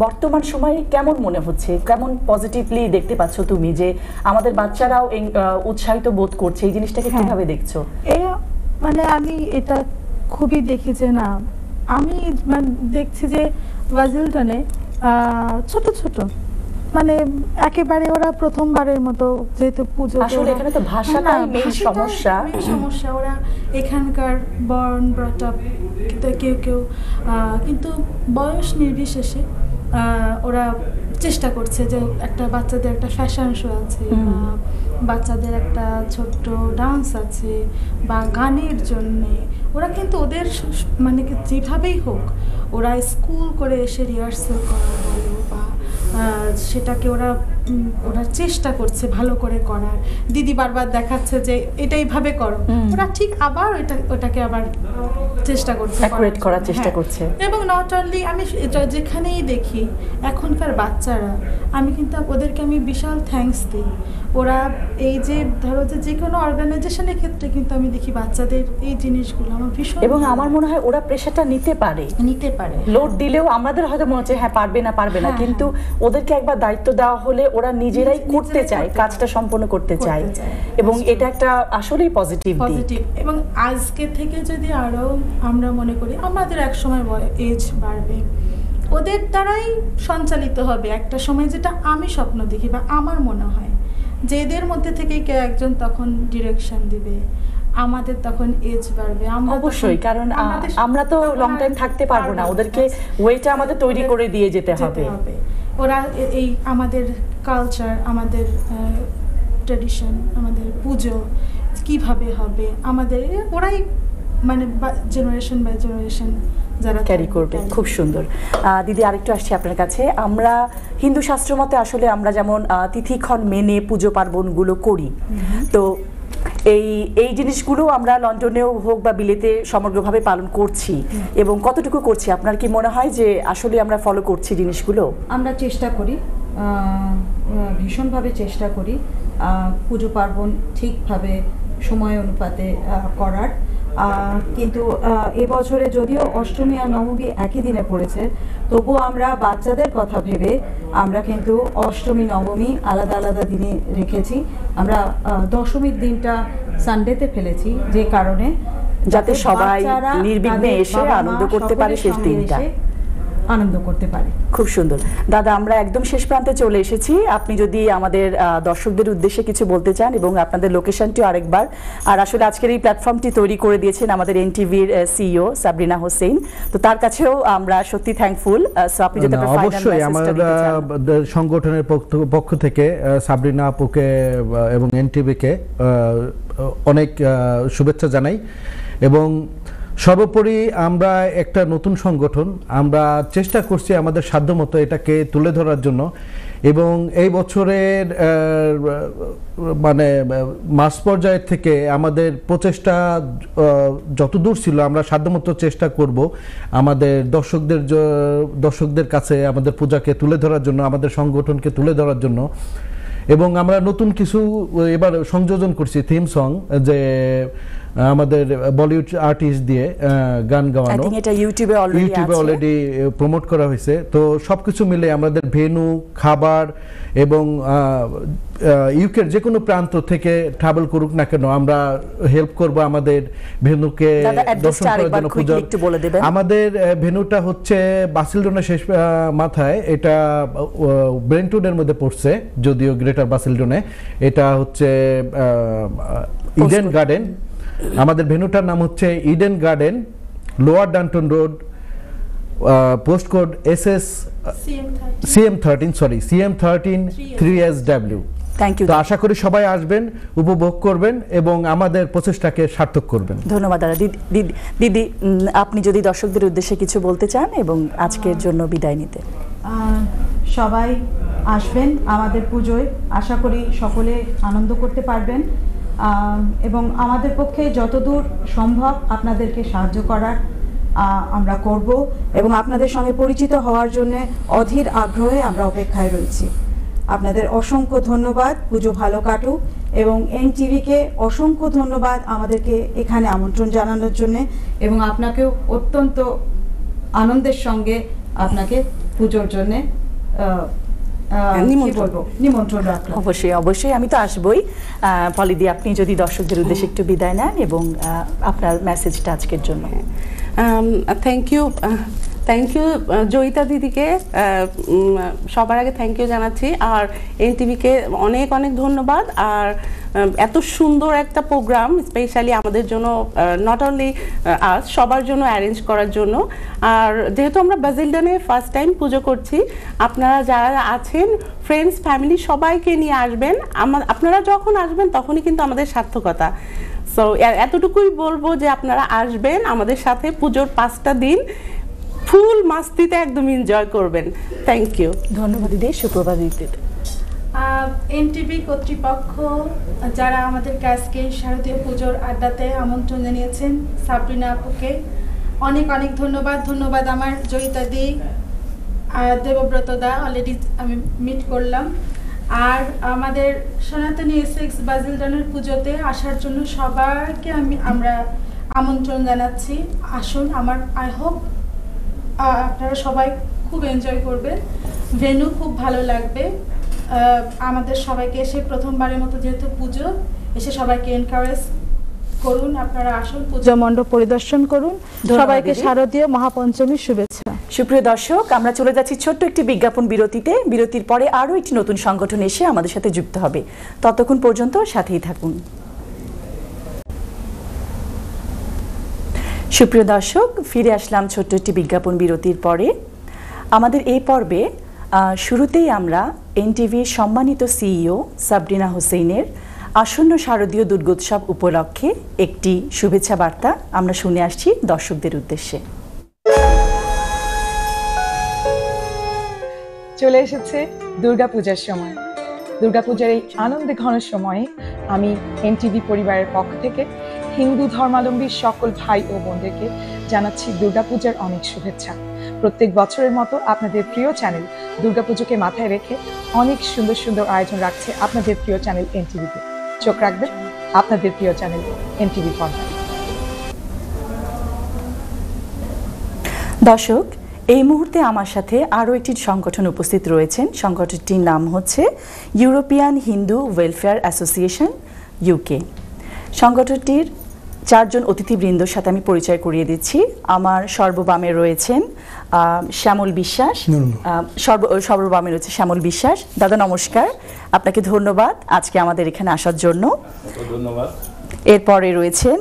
বর্তমান সময়ে কেমন মনে হচ্ছে, কেমন পজিটিভলি দেখতে পাচ্ছ তুমি যে আমাদের বাচ্চারাও উৎসাহিত বোধ করছে? এই জিনিসটাকে কিভাবে দেখছো? মানে আমি এটা খুবই দেখি যে না, আমি মানে দেখছি যে ওয়াজিলটনে ছোট ছোট মানে একেবারে ওরা প্রথমবারের মতো, যেহেতু পুজো, আসলে এখানে তো ভাষাটাই মেইন সমস্যা। ওরা এখানকার বর্ন ব্রট আপ, কেউ কেউ কিন্তু বয়স নির্বিশেষে ওরা চেষ্টা করছে যে একটা বাচ্চাদের একটা ফ্যাশন শো আছে, বা বাচ্চাদের একটা ছোট্ট ডান্স আছে, বা গানের জন্যে ওরা কিন্তু ওদের মানে যেভাবেই হোক ওরা স্কুল করে এসে রিহার্সাল করা বলো, বা সেটাকে ওরা চেষ্টা করছে ভালো করে করার। দিদি বারবার দেখাচ্ছে যে এটাই ভাবে করো, ওরা ঠিক আবার ওটাকে আবার চেষ্টা করছে, অ্যাকুরেট করার চেষ্টা করছে। এবং নট অনলি, আমি যেখানেই দেখি এখনকার বাচ্চারা, আমি কিন্তু ওদেরকে আমি বিশাল থ্যাঙ্কস দিই। ওরা এই যে ধরো যে কোনো অর্গানাইজেশনের ক্ষেত্রে কিন্তু আমি দেখি বাচ্চাদের এই জিনিসগুলো আমার ভীষণ, এবং আমার মনে হয় ওরা প্রেশারটা নিতে পারে। লোড দিলেও আমাদের হয়তো মনে হচ্ছে হ্যাঁ পারবে না, কিন্তু ওদেরকে একবার দায়িত্ব দেওয়া হলে ওরা নিজেরাই করতে চায়, কাজটা সম্পন্ন করতে চায়, এবং এটা একটা আসলেই পজিটিভ দিক। এবং আজকে থেকে যদি আরো আমরা মনে করি আমাদের এক সময় এজ বাড়বে, ওদের দ্বারাই সঞ্চালিত হবে একটা সময়, যেটা আমি স্বপ্ন দেখি বা আমার মনে হয় যে এদের মধ্যে থেকে কেউ একজন তখন ডিরেকশন দিবে, আমাদের তখন এজ বাড়বে। অবশ্যই, কারণ আমরা তো লং টাইম থাকতে পারবো না, ওদেরকে ওয়েটা আমাদের তৈরি করে দিয়ে যেতে হবে। ওরা এই আমাদের কালচার, আমাদের ট্র্যাডিশন, আমাদের পুজো কিভাবে হবে, আমাদের ওরাই মানে জেনারেশন বাই জেনারেশন যারা ক্যারি করবে। খুব সুন্দর। দিদি, আরেকটু আসছি আপনার কাছে। আমরা হিন্দু শাস্ত্র মতে আসলে আমরা যেমন তিথিক্ষণ মেনে পুজো পার্বণগুলো করি, তো এই জিনিসগুলো আমরা লন্ডনেও হোক বা বিলেতে সমগ্রভাবে পালন করছি, এবং কতটুকু করছি আপনার কি মনে হয় যে আসলে আমরা ফলো করছি জিনিসগুলো? আমরা চেষ্টা করি, ভীষণভাবে চেষ্টা করি পুজো পার্বণ ঠিকভাবে সময় অনুপাতে করার। কিন্তু এবছরে যদিও অষ্টমী আর নবমী একই দিনে পড়েছে, তবুও আমরা বাচ্চাদের কথা ভেবে আমরা কিন্তু অষ্টমী নবমী আলাদা আলাদা দিনে রেখেছি। আমরা দশমীর দিনটা সানডেতে ফেলেছি, যে কারণে যাতে সবাই নির্বিঘ্নে এসে আনন্দ করতে পারে শেষ দিনটা, আনন্দ করতে পারে। খুব সুন্দর। দাদা, আমরা একদম শেষ প্রান্তে চলে এসেছি। আপনি যদি আমাদের দর্শকদের উদ্দেশ্যে কিছু বলতে চান, এবং আপনাদের লোকেশনটিও আরেকবার, আর আসলে আজকের এই প্ল্যাটফর্মটি তৈরি করে দিয়েছেন আমাদের এনটিভির সিইও সাবরিনা হোসেন, তো তার কাছেও আমরা সত্যি থ্যাঙ্কফুল। সো আপনি যদি অবশ্যই আমাদের সংগঠনের পক্ষ থেকে সাবরিনা আপুকে এবং এনটিভিকে অনেক শুভেচ্ছা জানাই, এবং সর্বোপরি আমরা একটা নতুন সংগঠন, আমরা চেষ্টা করছি আমাদের সাধ্যমতো এটাকে তুলে ধরার জন্য, এবং এই বছরের মানে মাস পর্যায়ের থেকে আমাদের প্রচেষ্টা যতদূর ছিল আমরা সাধ্যমতো চেষ্টা করব আমাদের দর্শকদের কাছে আমাদের পূজাকে তুলে ধরার জন্য, আমাদের সংগঠনকে তুলে ধরার জন্য, এবং আমরা নতুন কিছু এবার সংযোজন করছি থিম সং, যে আমাদের বলিউড আর্টিস্ট দিয়ে গান গাওয়ানো, এটা ইউটিউবে অলরেডি প্রমোট করা হয়েছে। তো সবকিছু মিলে আমাদের ভেন্যু, খাবার এবং ইউকের যে কোনো প্রান্ত থেকে ট্রাভেল করুক না কেন আমরা হেল্প করব আমাদের ভেন্যুকে দর্শন করার জন্য। আমাদের ভেন্যুটা হচ্ছে বাসিলডোনা শেষ মাথায়, এটা ব্রেন্টনের মধ্যে পড়ছে, যদিও গ্রেটার বাসিলডোনে। এটা হচ্ছে ইডেন গার্ডেন। আমাদের ভেন্যুটার নাম হচ্ছে Eden garden, lower Dunton road, post code CM13 3SW। Thank you. তো আশা করি সবাই আসবেন, উপভোগ করবেন এবং আমাদের প্রচেষ্টাকে সার্থক করবেন। ধন্যবাদ দাদা। দিদি, আপনি যদি দর্শকদের উদ্দেশ্যে কিছু বলতে চান এবং আজকের জন্য বিদায় নিতে। সবাই আসবেন আমাদের পুজোয়, আশা করি সকলে আনন্দ করতে পারবেন এবং আমাদের পক্ষে যতদূর সম্ভব আপনাদেরকে সাহায্য করার আমরা করব এবং আপনাদের সঙ্গে পরিচিত হওয়ার জন্য অধীর আগ্রহে আমরা অপেক্ষায় রয়েছি। আপনাদের অসংখ্য ধন্যবাদ, পুজো ভালো কাটুক এবং NTVকে অসংখ্য ধন্যবাদ আমাদেরকে এখানে আমন্ত্রণ জানানোর জন্য এবং আপনাকেও অত্যন্ত আনন্দের সঙ্গে আপনাকে পুজোর জন্য নিমন্ত্রণ রাখলাম। অবশ্যই আমি তো আসবই। পলিদি, আপনি যদি দর্শকদের উদ্দেশ্যে একটু বিদায় নেন এবং আপনার মেসেজটা আজকের জন্য। থ্যাংক ইউ জয়িতা দিদিকে, সবার আগে থ্যাংক ইউ জানাচ্ছি। আর NTVকে অনেক অনেক ধন্যবাদ। আর এত সুন্দর একটা প্রোগ্রাম স্পেশালি আমাদের জন্য, নট অনলি আস, সবার জন্য অ্যারেঞ্জ করার জন্য। আর যেহেতু আমরা বাসিলডনে ফার্স্ট টাইম পুজো করছি, আপনারা যারা আছেন ফ্রেন্ডস ফ্যামিলি সবাইকে নিয়ে আসবেন। আপনারা যখন আসবেন তখনই কিন্তু আমাদের সার্থকতা। সো এতটুকুই বলবো যে আপনারা আসবেন আমাদের সাথে, পুজোর 5টা দিন ফুল মাস্তিতে একদম এনজয় করবেন। Thank you. ধন্যবাদ দিদি। সুপ্রভাত দিদি। NTV কর্তৃপক্ষ যারা আমাদেরকে আজকে শারদীয় পুজোর আড্ডাতে আমন্ত্রণ জানিয়েছেন, সাবরিনা আপুকে অনেক অনেক ধন্যবাদ। ধন্যবাদ আমার জয়িতা দি, দেবব্রত দা, অলরেডি আমি মিট করলাম। আর আমাদের সনাতনী এসেক্স বাসিলডনের পুজোতে আসার জন্য সবাইকে আমরা আমন্ত্রণ জানাচ্ছি। আসুন, আই হোপ আপনারা সবাই খুব এনজয় করবেন, ভেন্যু খুব ভালো লাগবে। আমাদের সবাইকে এসে প্রথমবারের মতো যেহেতু পুজো, এসে সবাইকে এনকারেজ করুন, আপনারা আসুন, পূজা মণ্ডপ পরিদর্শন করুন। সবাইকে শারদীয় মহাপঞ্চমীর শুভেচ্ছা। সুপ্রিয় দর্শক, আমরা চলে যাচ্ছি ছোট্ট একটি বিজ্ঞাপন বিরতিতে। বিরতির পরে আরও একটি নতুন সংগঠন এসে আমাদের সাথে যুক্ত হবে। ততক্ষণ পর্যন্ত সাথেই থাকুন। সুপ্রিয় দর্শক, ফিরে আসলাম ছোট্ট একটি বিজ্ঞাপন বিরতির পরে। আমাদের এই পর্বে শুরুতেই আমরা NTVর সম্মানিত CEO সাবরিনা হোসেইনের আসন্ন শারদীয় দুর্গোৎসব উপলক্ষে একটি শুভেচ্ছা বার্তা আমরা শুনে আসছি দর্শকদের উদ্দেশ্যে। চলে এসেছে দুর্গাপূজার সময়। দুর্গাপূজার এই আনন্দে ঘন সময়ে আমি NTV পরিবারের পক্ষ থেকে হিন্দু ধর্মাবলম্বী সকল ভাই ও বোনদেরকে জানাচ্ছি দুর্গাপূজার অনেক শুভেচ্ছা। প্রত্যেক বছরের মতো আপনাদের প্রিয় চ্যানেল দুর্গাপুজোকে মাথায় রেখে অনেক সুন্দর সুন্দর আয়োজন রাখছে আপনাদের প্রিয় চ্যানেল NTVতে। চোখ রাখবেন আপনাদের প্রিয় চ্যানেল NTV পর্দায়। দর্শক, এই মুহূর্তে আমার সাথে আরও একটি সংগঠন উপস্থিত রয়েছেন। সংগঠনটির নাম হচ্ছে European Hindu welfare association UK। সংগঠনটির 4 জন অতিথিবৃন্দর সাথে আমি পরিচয় করিয়ে দিচ্ছি। আমার সর্ববামে রয়েছেন শ্যামল বিশ্বাস, সর্ববামে রয়েছে শ্যামল বিশ্বাস। দাদা নমস্কার, আপনাকে ধন্যবাদ আজকে আমাদের এখানে আসার জন্য। ধন্যবাদ। এরপরে রয়েছেন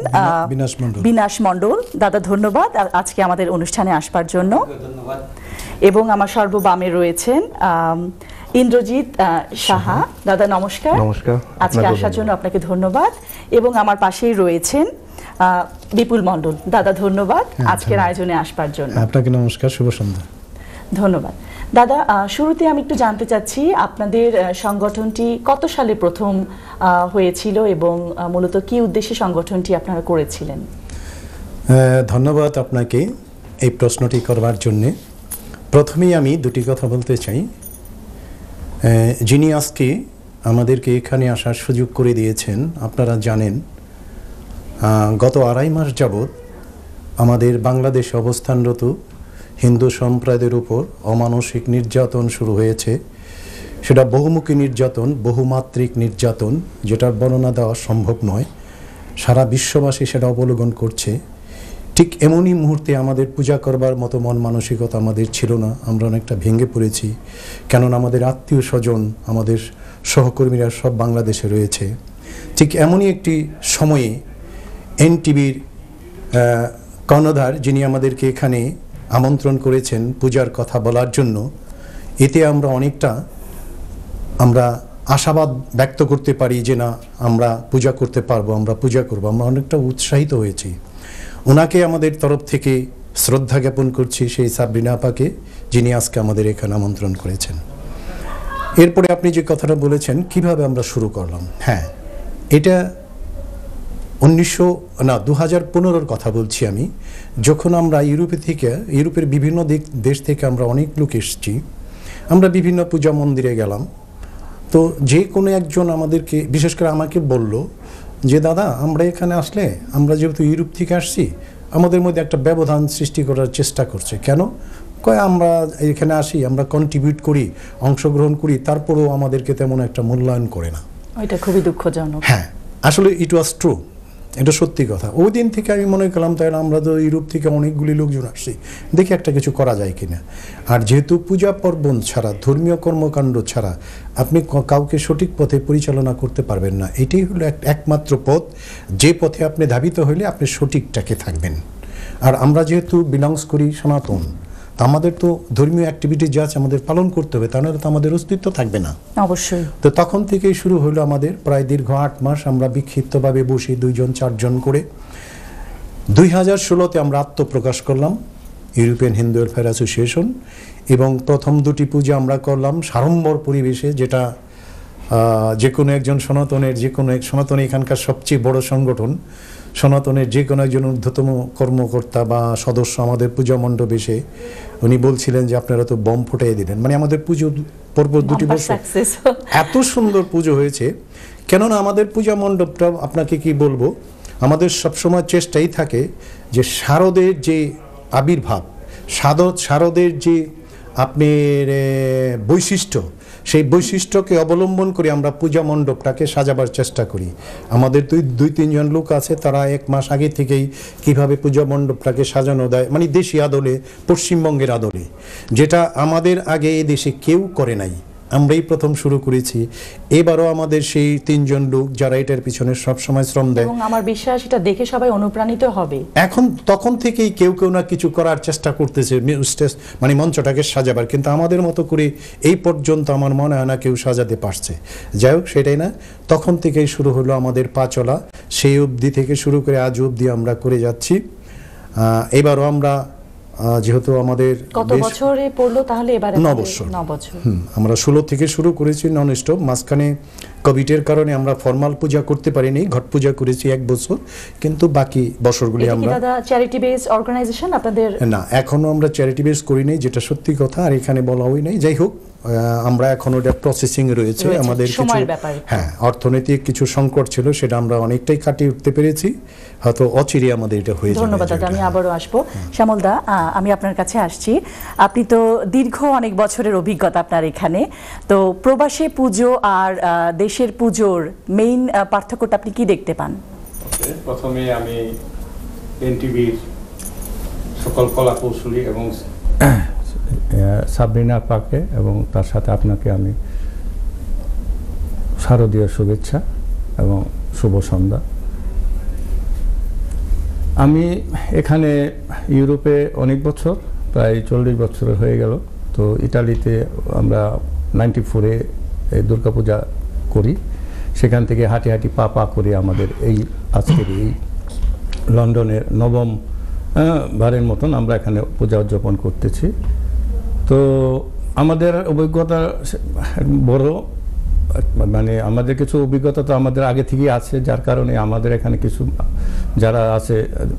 বিনাশ মণ্ডল। দাদা ধন্যবাদ আজকে আমাদের অনুষ্ঠানে আসবার জন্য। ধন্যবাদ। এবং আমার সর্ববামে রয়েছেন ইন্দ্রজিৎ সাহা। দাদা নমস্কার। নমস্কার। আজকে আসার জন্য আপনাকে ধন্যবাদ। এবং আমার পাশেই রয়েছেন বিপুল মণ্ডল। দাদা ধন্যবাদ আজকের আয়োজনে আসবার জন্য। আপনাকে নমস্কার, শুভ সন্ধ্যা। ধন্যবাদ। দাদা, শুরুতে আমি একটু জানতে চাচ্ছি আপনাদের সংগঠনটি কত সালে প্রথম হয়েছিল এবং মূলত কি উদ্দেশ্যে সংগঠনটি আপনারা করেছিলেন? ধন্যবাদ আপনাকে এই প্রশ্নটি করবার জন্যে। প্রথমেই আমি দুটি কথা বলতে চাই। যিনি আজকে আমাদেরকে এখানে আসার সুযোগ করে দিয়েছেন। আপনারা জানেন গত 2.5 মাস যাবৎ আমাদের বাংলাদেশে অবস্থানরত হিন্দু সম্প্রদায়ের উপর অমানসিক নির্যাতন শুরু হয়েছে। সেটা বহুমুখী নির্যাতন, বহুমাত্রিক নির্যাতন, যেটার বর্ণনা দেওয়া সম্ভব নয়। সারা বিশ্ববাসী সেটা অবলোকন করছে। ঠিক এমনই মুহূর্তে আমাদের পূজা করবার মতো মন মানসিকতা আমাদের ছিল না। আমরা অনেকটা ভেঙে পড়েছি, কেননা আমাদের আত্মীয় স্বজন, আমাদের সহকর্মীরা সব বাংলাদেশে রয়েছে। ঠিক এমনই একটি সময়ে এনটিভির কর্ণধার, যিনি আমাদেরকে এখানে আমন্ত্রণ করেছেন পূজার কথা বলার জন্য, এতে আমরা অনেকটা আশাবাদ ব্যক্ত করতে পারি যে না, আমরা পূজা করতে পারবো, আমরা পূজা করব। আমরা অনেকটা উৎসাহিত হয়েছি। ওনাকে আমাদের তরফ থেকে শ্রদ্ধা জ্ঞাপন করছি, সেই সাবরিনা আপাকে, যিনি আজকে আমাদের এখানে আমন্ত্রণ করেছেন। এরপরে আপনি যে কথাটা বলেছেন কিভাবে আমরা শুরু করলাম, হ্যাঁ, এটা 2015-র কথা বলছি আমি, যখন আমরা ইউরোপের বিভিন্ন দেশ থেকে আমরা অনেক লোক এসেছি। আমরা বিভিন্ন পূজা মন্দিরে গেলাম। তো যে কোনো একজন আমাদেরকে, বিশেষ করে আমাকে বলল যে দাদা, আমরা এখানে আসলে, আমরা যেহেতু ইউরোপ থেকে আসছি, আমাদের মধ্যে একটা ব্যবধান সৃষ্টি করার চেষ্টা করছে। কেন? কয় আমরা এখানে আসি, আমরা কন্ট্রিবিউট করি, অংশগ্রহণ করি, তারপরেও আমাদেরকে তেমন একটা মূল্যায়ন করে না। এটা খুবই দুঃখজনক। হ্যাঁ, আসলে ইট ওয়াজ ট্রু, এটা সত্যি কথা। ওই দিন থেকে আমি মনে করলাম, তাহলে আমরা তো ইউরোপ থেকে অনেকগুলি লোকজন আসছি, দেখি একটা কিছু করা যায় কিনা। আর যেহেতু পূজা পার্বণ ছাড়া, ধর্মীয় কর্মকাণ্ড ছাড়া আপনি কাউকে সঠিক পথে পরিচালনা করতে পারবেন না। এটাই হলো একমাত্র পথ, যে পথে আপনি ধাবিত হইলে আপনি সঠিকটাকে থাকবেন। আর আমরা যেহেতু বিলংস করি সনাতন, আমাদের তো ধর্মীয় অ্যাক্টিভিটি যা আছে আমাদের পালন করতে হবে, তা নাহলে তো আমাদের অস্তিত্ব থাকবে না। অবশ্যই। তো তখন থেকেই শুরু হলো আমাদের প্রায় দীর্ঘ 8 মাস আমরা বিক্ষিপ্তভাবে বসে 2-4 করে 2016-তে আমরা আত্মপ্রকাশ করলাম, ইউরোপিয়ান হিন্দু ওয়েলফেয়ার অ্যাসোসিয়েশন, এবং প্রথম 2টি পূজা আমরা করলাম সাড়ম্বর পরিবেশে, যেটা যে কোনো একজন সনাতন এখানকার সবচেয়ে বড় সংগঠন, সনাতনের যে কোনো একজন ঊর্ধ্বতম কর্মকর্তা বা সদস্য আমাদের পূজা মণ্ডপ এসে উনি বলছিলেন যে আপনারা তো বম ফুটাই দিলেন। মানে আমাদের পুজো পরপর 2টি বছর এত সুন্দর পুজো হয়েছে। কেননা আমাদের পূজা মণ্ডপটা, আপনাকে কি বলবো, আমাদের সবসময় চেষ্টাই থাকে যে শারদের যে আবির্ভাব, শারদের যে আপনার বৈশিষ্ট্য, সেই বৈশিষ্ট্যকে অবলম্বন করে আমরা পূজা মণ্ডপটাকে সাজাবার চেষ্টা করি। আমাদের 2-3 জন লোক আছে, তারা 1 মাস আগে থেকেই কিভাবে পূজা মণ্ডপটাকে সাজানো দেয়, মানে দেশি আদলে, পশ্চিমবঙ্গের আদলে, যেটা আমাদের আগে এই দেশে কেউ করে নাই, আমরাই প্রথম শুরু করেছি। এবারও আমাদের সেই 3 জন লোক যারা এটার পিছনে সবসময় শ্রম দেয়, এবং আমার বিশ্বাস এটা দেখে সবাই অনুপ্রাণিত হবে। তখন থেকেই কেউ না কিছু করার চেষ্টা করতেছে, মানে মঞ্চটাকে সাজাবার, কিন্তু আমাদের মতো করে এই পর্যন্ত আমার মনে হয় না কেউ সাজাতে পারছে। যাই হোক, সেটাই না, তখন থেকেই শুরু হলো আমাদের পা চলা। সেই অবধি থেকে শুরু করে আজ অবধি আমরা করে যাচ্ছি। এবারও আমরা যেহেতু আমাদের কত বছরে পড়লো তাহলে? এবারে 9 বছর। আমরা 16 থেকে শুরু করেছি নন স্টপ। মাঝখানে কোভিডের কারণে আমরা ফর্মাল পূজা করতে পারিনি, ঘট পূজা করেছি 1 বছর, কিন্তু বাকি বছরগুলি আমরা চ্যারিটি বেস অর্গানাইজেশন আপনাদের? না, এখনো আমরা চ্যারিটি বেস করি নাই, যেটা সত্যি কথা, আর এখানে বলা হয় নাই। যাই হোক, আমরা এখন ওটা প্রসেসিং রয়েছে। আমাদের কিছু অর্থনৈতিক কিছু সংকট ছিল, সেটা আমরা অনেকটাই কাটিয়ে উঠতে পেরেছি। হয়তো অচিরে আমাদের এটা হয়ে যাবে। ধন্যবাদ দাদা, আমি আবারও আসবো। শ্যামল দা, আমি আপনার কাছে আসছি। আপনি তো দীর্ঘ অনেক বছরের অভিজ্ঞতা আপনার এখানে। তো প্রবাসী পুজো আর দেশের পুজোর মেইন পার্থক্যটা আপনি কি দেখতে পান? প্রথমে আমি এনটিভির সকল কলা কৌশলী এবং সাবরিনা আপাকে এবং তার সাথে আপনাকে আমি শারদীয় শুভেচ্ছা এবং শুভ সন্ধ্যা। আমি এখানে ইউরোপে অনেক বছর, প্রায় 40 বছর হয়ে গেল। তো ইটালিতে আমরা 94-এ দুর্গাপূজা করি, সেখান থেকে হাঁটি হাঁটি পা করে আমাদের এই আজকের এই লন্ডনের 9ম বারের মতন আমরা এখানে পূজা উদযাপন করতেছি। তো আমাদের অভিজ্ঞতা বড়, মানে আমাদের কিছু অভিজ্ঞতা তো আমাদের আগে থেকেই আছে, যার কারণে আমাদের এখানে কিছু যারা আছে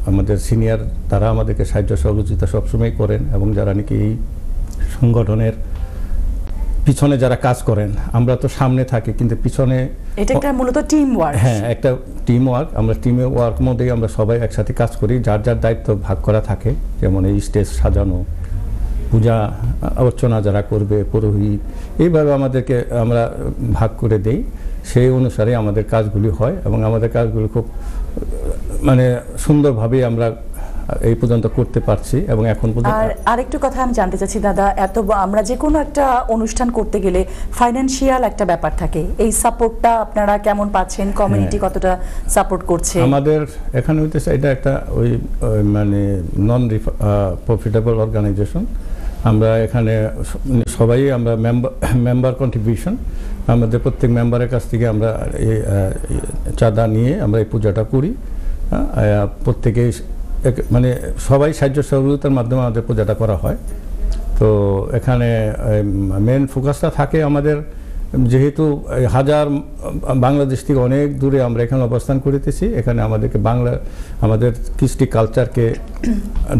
আমাদের সিনিয়র, তারা আমাদেরকে সাহায্য সহযোগিতা সবসময় করেন, এবং যারা নাকি এই সংগঠনের পিছনে যারা কাজ করেন, আমরা তো সামনে থাকি কিন্তু পিছনে এটা একটা মূলত টিম ওয়ার্ক। হ্যাঁ, একটা টিম ওয়ার্ক। আমরা টিম ওয়ার্ক মধ্যেই আমরা সবাই একসাথে কাজ করি, যার যার দায়িত্ব ভাগ করা থাকে। যেমন এই স্টেজ সাজানো, পূজা অর্চনা যারা করবে, পুরোহিত, এইভাবে আমাদেরকে আমরা ভাগ করে দেই। সেই অনুসারে আমাদের কাজগুলি হয় এবং আমাদের কাজগুলি খুব মানে সুন্দরভাবে আমরা এই পর্যন্ত করতে পারছি এবং এখন পর্যন্ত। আর আরেকটু কথা আমি জানতে চাচ্ছি দাদা, আমরা যে কোনো একটা অনুষ্ঠান করতে গেলে ফাইন্যান্সিয়াল একটা ব্যাপার থাকে, এই সাপোর্টটা আপনারা কেমন পাচ্ছেন? কমিউনিটি কতটা সাপোর্ট করছে? আমাদের এখানে হইতেছে এটা একটা ওই মানে নন প্রফিটেবল অর্গানাইজেশন। আমরা এখানে সবাই আমরা মেম্বার কন্ট্রিবিউশন, আমাদের প্রত্যেক মেম্বারের কাছ থেকে আমরা এই চাঁদা নিয়ে আমরা এই পূজাটা করি। প্রত্যেকেই মানে সবাই সাহায্য সহযোগিতার মাধ্যমে আমাদের পূজাটা করা হয়। তো এখানে মেন ফোকাসটা থাকে আমাদের, যেহেতু হাজার বাংলাদেশ থেকে অনেক দূরে আমরা এখানে অবস্থান করিতেছি, এখানে আমাদেরকে আমাদের কৃষ্টি কালচারকে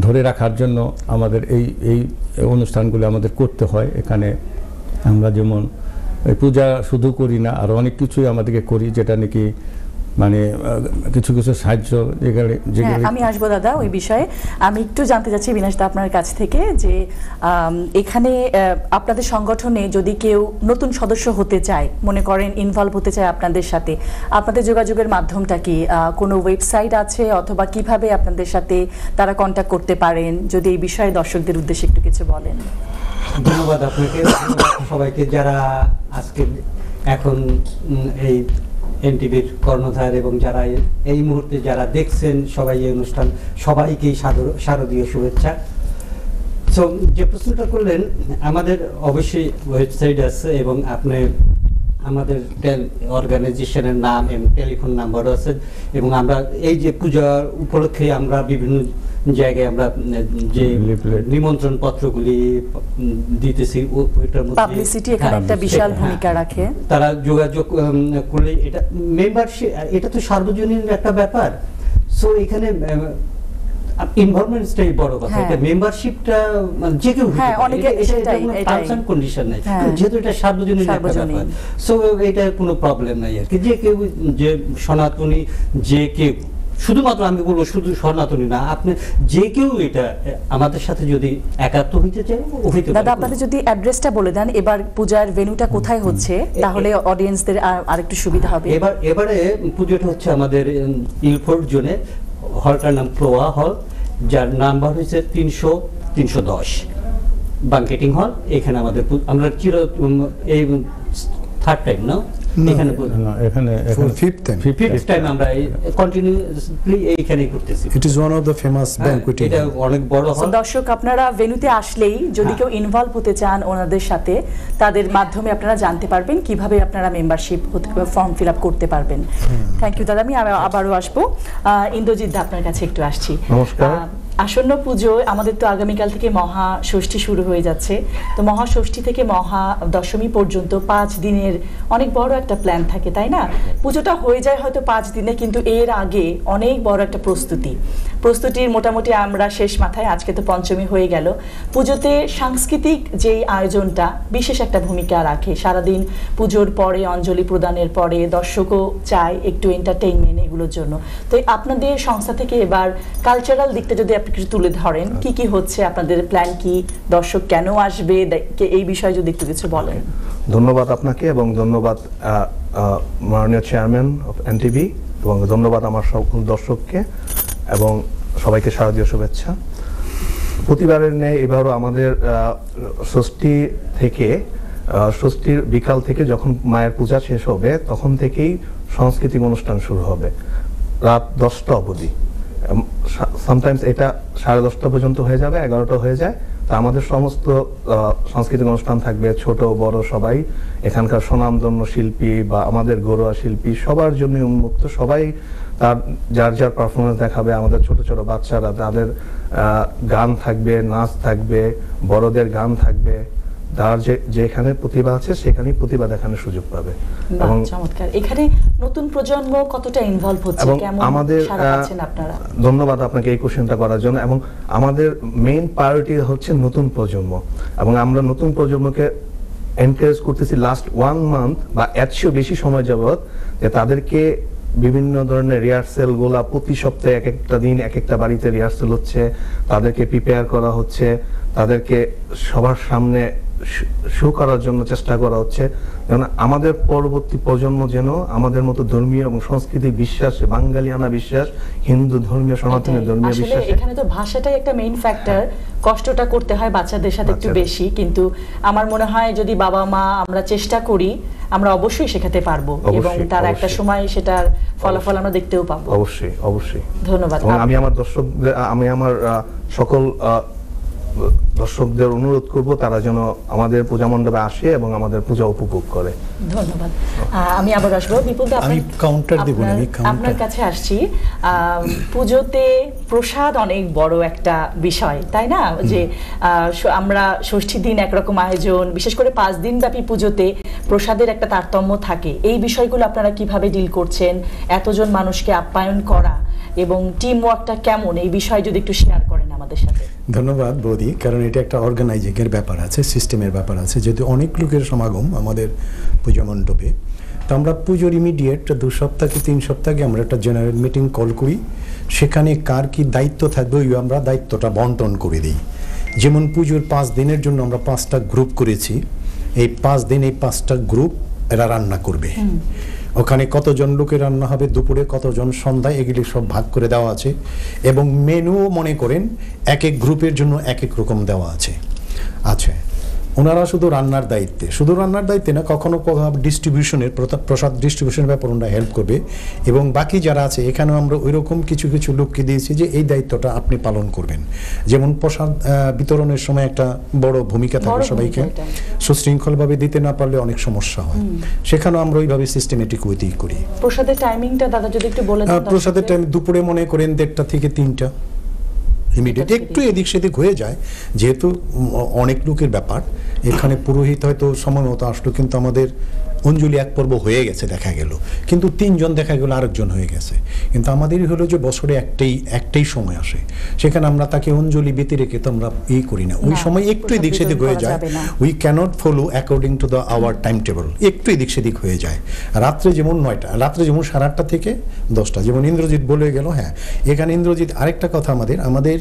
ধরে রাখার জন্য আমাদের এই অনুষ্ঠানগুলো আমাদের করতে হয়। এখানে আমরা যেমন পূজা শুধু করি না, আর অনেক কিছুই আমাদেরকে করি, যেটা নাকি মানে কিছু কিছু সাহায্য। আমি আসবো দাদা ওই বিষয়ে। আমি একটু জানতে চাচ্ছি বিনাশদা আপনার কাছ থেকে যে এখানে আপনাদের সংগঠনে যদি কেউ নতুন সদস্য হতে চায়, মনে করেন ইনভলভ হতে চায় আপনাদের সাথে, আপনাদের যোগাযোগের মাধ্যমটা কি? কোনো ওয়েবসাইট আছে অথবা কিভাবে আপনাদের সাথে তারা কন্ট্যাক্ট করতে পারেন? যদি এই বিষয়ে দর্শকদের উদ্দেশ্যে একটু কিছু বলেন। ধন্যবাদ আপনাকে, সবাইকে যারা আজকে এখন এই এনটিভির কর্ণধার এবং যারা এই মুহূর্তে যারা দেখছেন সবাই এই অনুষ্ঠান, সবাইকেই শারদীয় শুভেচ্ছা। সো যে প্রশ্নটা করলেন, আমাদের অবশ্যই ওয়েবসাইট আছে এবং আপনি আমাদের অর্গানাইজেশনের নাম এবং টেলিফোন নাম্বারও আছে, এবং আমরা এই যে পূজার উপলক্ষে আমরা বিভিন্ন জায়গায় আমরা যে নিমন্ত্রণ পত্রগুলি দিতেছি, ওইটার মধ্যে পাবলিসিটি এখানে একটা বিশাল ভূমিকা রাখে। তারা যোগাযোগ করলে এটা মেম্বারশিপ, এটা তো সার্বজনীন একটা ব্যাপার। সো এখানে ইনভলভমেন্টটাই বড় কথা। এটা মেম্বারশিপটা যে কেউ হতে পারে, এটা কোনো টার্মস এন্ড কন্ডিশন নাই, যেহেতু এটা সার্বজনীন একটা ব্যাপার। সো এটা কোনো প্রবলেম নাই আর কি। যে কেউ, যে সনাতনী, যে কেউ, শুধুমাত্র আমি বলবো শুধু সনাতনী না, আপনি যে কেউ এটা আমাদের সাথে যদি একাত্ম হইতে চায় হইতে পারে। দাদা আপনাদের যদি অ্যাড্রেসটা বলে দেন, এবার পূজার ভেন্যুটা কোথায় হচ্ছে, তাহলে অডিয়েন্সদের আরেকটু সুবিধা হবে। এবারে পুজোটা হচ্ছে আমাদের ইলফোর্ড জোনে, হলটার নাম প্রোয়া হল, যার নাম্বার হচ্ছে 310 বাঙ্কেটিং হল। এখানে আমাদের আমরা এই থার্ড টাইম না, এখানে ফিফথ টাইম আমরা কন্টিনিউয়াসলি এইখানেই করতেছি। It is one of the famous banqueting. এটা অনেক বড় হল। দর্শক আপনারা ভেন্যুতে আসলেই যদি কেউ ইনভলভ হতে চান ওনাদের সাথে, তাদের মাধ্যমে আপনারা জানতে পারবেন কিভাবে আপনারা মেম্বারশিপ ফর্ম ফিল আপ করতে পারবেন। থ্যাংক ইউ দাদা। আমি আবারও আসবো। ইন্দ্রজিৎ দা আপনার কাছে একটু আসছি। নমস্কার। আসন্ন পুজো আমাদের তো আগামীকাল থেকে মহা ষষ্ঠী শুরু হয়ে যাচ্ছে। তো মহা ষষ্ঠী থেকে মহা দশমী পর্যন্ত 5 দিনের অনেক বড় একটা প্ল্যান থাকে, তাই না? পুজোটা হয়ে যায় হয়তো 5 দিনে, কিন্তু এর আগে অনেক বড় একটা প্রস্তুতির মোটামুটি আমরা শেষ মাথায়। আজকে তো পঞ্চমী হয়ে গেল। পুজোতে সাংস্কৃতিক যেই আয়োজনটা বিশেষ একটা ভূমিকা রাখে। সারাদিন পুজোর পরে, অঞ্জলি প্রদানের পরে দর্শকও চায় একটু এন্টারটেইনমেন্ট এগুলোর জন্য। তো আপনাদের সংস্থা থেকে এবার কালচারাল দিকটা যদি কিছু তুলে ধরেন, কি কি হচ্ছে, আপনাদের প্ল্যান কি, দর্শক কেন আসবে, এই বিষয়ে যদি একটু কিছু বলেন। ধন্যবাদ আপনাকে এবং ধন্যবাদ মাননীয় চেয়ারম্যান অফ এনটিভি, এবং ধন্যবাদ আমার সকল দর্শককে এবং সবাইকে শারদীয় শুভেচ্ছা। প্রতিবারের ন্যায় এবারও আমাদের ষষ্ঠীর বিকাল থেকে যখন মায়ের পূজা শেষ হবে তখন থেকেই সাংস্কৃতিক অনুষ্ঠান শুরু হবে রাত 10টা অবধি। সামটাইমস এটা 10:30 পর্যন্ত হয়ে যাবে, 11টা হয়ে যায়। তা আমাদের সমস্ত সাংস্কৃতিক অনুষ্ঠান থাকবে, ছোট বড় সবাই, এখানকার স্বনামধন্য শিল্পী বা আমাদের ঘরোয়া শিল্পী সবার জন্য উন্মুক্ত। সবাই তার যার পারফরমেন্স দেখাবে। আমাদের ছোট ছোট বাচ্চারা, তাদের গান থাকবে, নাচ থাকবে, বড়দের গান থাকবে। তার যেখানে প্রতিভা আছে সেখানেই প্রতিভা দেখানোর সুযোগ পাবে। এবং চমৎকার। এখানে নতুন প্রজন্ম কতটা ইনভলভ হচ্ছে, কেমন সাড়া পাচ্ছেন আপনারা? ধন্যবাদ আপনাকে এই কোশ্চেনটা করার জন্য। এবং আমাদের মেইন প্রায়োরিটি হচ্ছে নতুন প্রজন্ম, এবং আমরা নতুন প্রজন্মকে এনকারেজ করতেছি লাস্ট 1 মান্থ বা এর চেয়েও বেশি সময় যাবত, যে তাদেরকে বিভিন্ন ধরনের রিহার্সেল গুলা প্রতি সপ্তাহে এক একটা দিন এক একটা বাড়িতে রিহার্সেল হচ্ছে, তাদেরকে প্রিপেয়ার করা হচ্ছে, তাদেরকে সবার সামনে শো করার জন্য চেষ্টা করা হচ্ছে, যেন আমাদের পরবর্তী প্রজন্ম যেন আমাদের মতো ধর্মীয় এবং সাংস্কৃতিক বিশ্বাস, বাঙালিয়ানা বিশ্বাস, হিন্দু ধর্মীয় সনাতনী ধর্মীয় বিশ্বাস। এখানে তো ভাষাটাই একটা মেইন ফ্যাক্টর, কষ্টটা করতে হয় বাচ্চাদের সাথে একটু বেশি, কিন্তু আমার মনে হয় যদি বাবা মা আমরা চেষ্টা করি আমরা অবশ্যই শেখাতে পারবো এবং তার একটা সময় সেটার ফলাফল আমরা দেখতেও পাবো। অবশ্যই অবশ্যই। ধন্যবাদ। আমি আমার দর্শকদের, আমি আমার সকল দর্শকদের অনুরোধ করব তারা যেন আমাদের পূজা মণ্ডপে আসে এবং আমাদের পূজা উপভোগ করে। ধন্যবাদ। আমি আবার আসবো বিপুল দা, আমি কাউন্টার দেব না, আপনার কাছে আসছি। পুজোতে প্রসাদ অনেক বড় একটা বিষয়, তাই না? যে আমরা ষষ্ঠী দিন একরকম আয়োজন, বিশেষ করে 5 দিন ব্যাপী পুজোতে প্রসাদের একটা তারতম্য থাকে। এই বিষয়গুলো আপনারা কিভাবে ডিল করছেন? এতজন মানুষকে আপ্যায়ন করা এবং টিম ওয়ার্কটা কেমন, এই বিষয়ে যদি একটু শেয়ার করেন আমাদের সাথে। ধন্যবাদ বৌদি, কারণ এটা একটা অর্গানাইজিং এর ব্যাপার আছে, সিস্টেমের ব্যাপার আছে। যেহেতু অনেক লোকের সমাগম আমাদের পূজা মণ্ডপে, তো আমরা পুজোর ইমিডিয়েট 2 সপ্তাহ কি 3 সপ্তাহ আগে আমরা একটা জেনারেল মিটিং কল করি, সেখানে কার কি দায়িত্ব থাকবে ওই আমরা দায়িত্বটা বন্টন করে দিই। যেমন পুজোর 5 দিনের জন্য আমরা 5টা গ্রুপ করেছি, এই 5 দিন এই 5টা গ্রুপ এরা রান্না করবে। ওখানে কতজন লোকের রান্না হবে, দুপুরে কতজন, সন্ধ্যায়, এগুলি সব ভাগ করে দেওয়া আছে এবং মেনুও মনে করেন এক এক গ্রুপের জন্য এক এক রকম দেওয়া আছে। আচ্ছা, ওনারা শুধু রান্নার দায়িত্বে না, কখনো ডিস্ট্রিবিউশনের, প্রসাদ ডিস্ট্রিবিউশনের ব্যাপার ওনারা হেল্প করবে এবং বাকি যারা আছে এখানেও আমরা ওই রকম কিছু কিছু লোককে দিয়েছি যে এই দায়িত্বটা আপনি পালন করবেন। যেমন প্রসাদ বিতরণের সময় একটা বড় ভূমিকা থাকে, সবাইকে সুশৃঙ্খলভাবে দিতে না পারলে অনেক সমস্যা হয়, সেখানেও আমরা ওইভাবে সিস্টেমেটিক ওইতেই করি। প্রসাদের টাইমিংটা দাদা যদি একটু বলে দেন। প্রসাদের টাইম দুপুরে মনে করেন 1:30 থেকে 3টা, ইমিডিয়েট একটু এদিক সেদিক হয়ে যায় যেহেতু অনেক লোকের ব্যাপার। এখানে পুরোহিত হয়তো সময় মতো আসলো, কিন্তু আমাদের অঞ্জলি এক পর্ব হয়ে গেছে দেখা গেল, কিন্তু 3 জন দেখা গেল আরেকজন হয়ে গেছে। কিন্তু আমাদেরই হলো যে বছরে একটাই সময় আসে, সেখানে আমরা তাকে অঞ্জলি বেঁধে রেখে তো আমরা এই করি না, ওই সময় একটু এদিক সেদিক হয়ে যায়। We cannot follow according to the our time table, একটু এদিক সেদিক হয়ে যায়। রাত্রে যেমন 9টা, রাত্রে যেমন 8:30 থেকে 10টা, যেমন ইন্দ্রজিৎ বলে গেল। হ্যাঁ, এখানে ইন্দ্রজিৎ আরেকটা কথা, আমাদের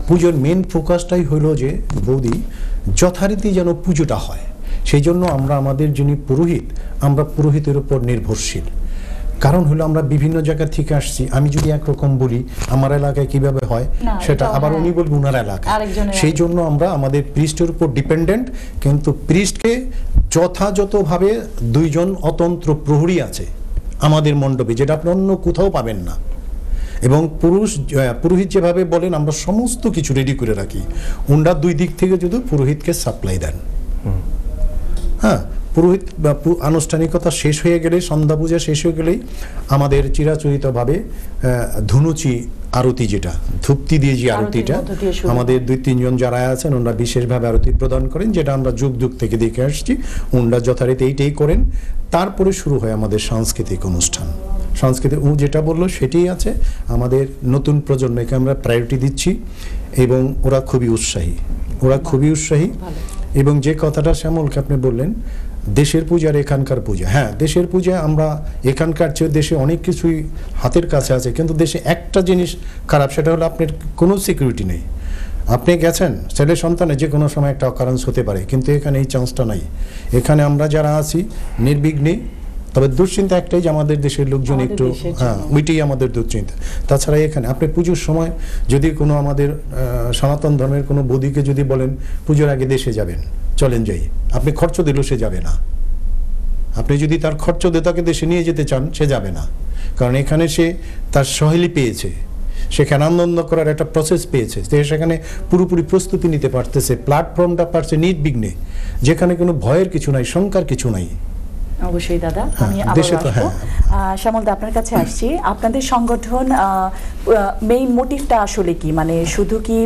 পুজোর মেন ফোকাসটাই হলো যে বৌদি যথারীতি যেন পুজোটা হয়, সেই জন্য আমরা আমাদের যিনি পুরোহিত, আমরা পুরোহিতের উপর নির্ভরশীল। কারণ হলো আমরা বিভিন্ন জায়গা থেকে আসছি, আমি যদি একরকম বলি আমার এলাকায় কিভাবে হয় সেটা আবার উনি বলবেন ওনার এলাকায়, সেই জন্য আমরা আমাদের প্রিস্টের উপর ডিপেন্ডেন্ট। কিন্তু প্রিস্টকে যথাযথভাবে 2 জন অতন্ত্র প্রহরী আছে আমাদের মণ্ডপে, যেটা আপনি অন্য কোথাও পাবেন না। এবং পুরোহিত যেভাবে বলেন আমরা সমস্ত কিছু রেডি করে রাখি। ওনারা 2 দিক থেকে যদি পুরোহিতকে সাপ্লাই দেন। হ্যাঁ, পুরোহিত বা আনুষ্ঠানিকতা শেষ হয়ে গেলে, সন্ধ্যা পূজা শেষ হয়ে গেলেই আমাদের চিরাচরিতভাবে ধুনুচি আরতি, যেটা ধূপতি দিয়ে যে আরতিটা আমাদের 2-3 জন যারা আছেন ওনারা বিশেষভাবে আরতি প্রদান করেন, যেটা আমরা যুগ যুগ থেকে দেখে আসছি। ওনারা যথারীতি এইটাই করেন। তারপরে শুরু হয় আমাদের সাংস্কৃতিক অনুষ্ঠান। সাংস্কৃতিক যেটা বললো সেটাই আছে। আমাদের নতুন প্রজন্মকে আমরা প্রায়োরিটি দিচ্ছি এবং ওরা খুবই উৎসাহী। এবং যে কথাটা শ্যামলকে আপনি বললেন, দেশের পূজা আর এখানকার পূজা, হ্যাঁ দেশের পূজা আমরা এখানকার চেয়ে দেশে অনেক কিছুই হাতের কাছে আছে, কিন্তু দেশে একটা জিনিস খারাপ, সেটা হলো আপনার কোনো সিকিউরিটি নেই। আপনি গেছেন, ছেলে সন্তানের যে কোনো সময় একটা অকারেন্স হতে পারে, কিন্তু এখানে এই চান্সটা নাই। এখানে আমরা যারা আছি নির্বিঘ্নে, তবে দুশ্চিন্তা একটাই যে আমাদের দেশের লোকজন একটু, হ্যাঁ ওইটাই আমাদের দুশ্চিন্তা। তাছাড়া এখানে আপনি পুজোর সময় যদি কোনো আমাদের সনাতন ধর্মের কোনো বৌদিকে যদি বলেন পুজোর আগে দেশে যাবেন, চলেন যাই, আপনি খরচ দিলেও সে যাবে না। আপনি যদি তার খরচ দিয়ে তাকে দেশে নিয়ে যেতে চান, সে যাবে না। কারণ এখানে সে তার সহেলি পেয়েছে, সেখানে আনন্দ করার একটা প্রসেস পেয়েছে, সেখানে পুরোপুরি প্রস্তুতি নিতে পারতেছে, প্ল্যাটফর্মটা পারছে নির্বিঘ্নে, যেখানে কোনো ভয়ের কিছু নাই, শঙ্কার কিছু নাই। অবশ্যই দাদা, আমি আবার আসবো। শ্যামলদা আপনার কাছে আসছি। আপনাদের সংগঠন মেইন মোটিভটা আসলে কি, মানে শুধু কি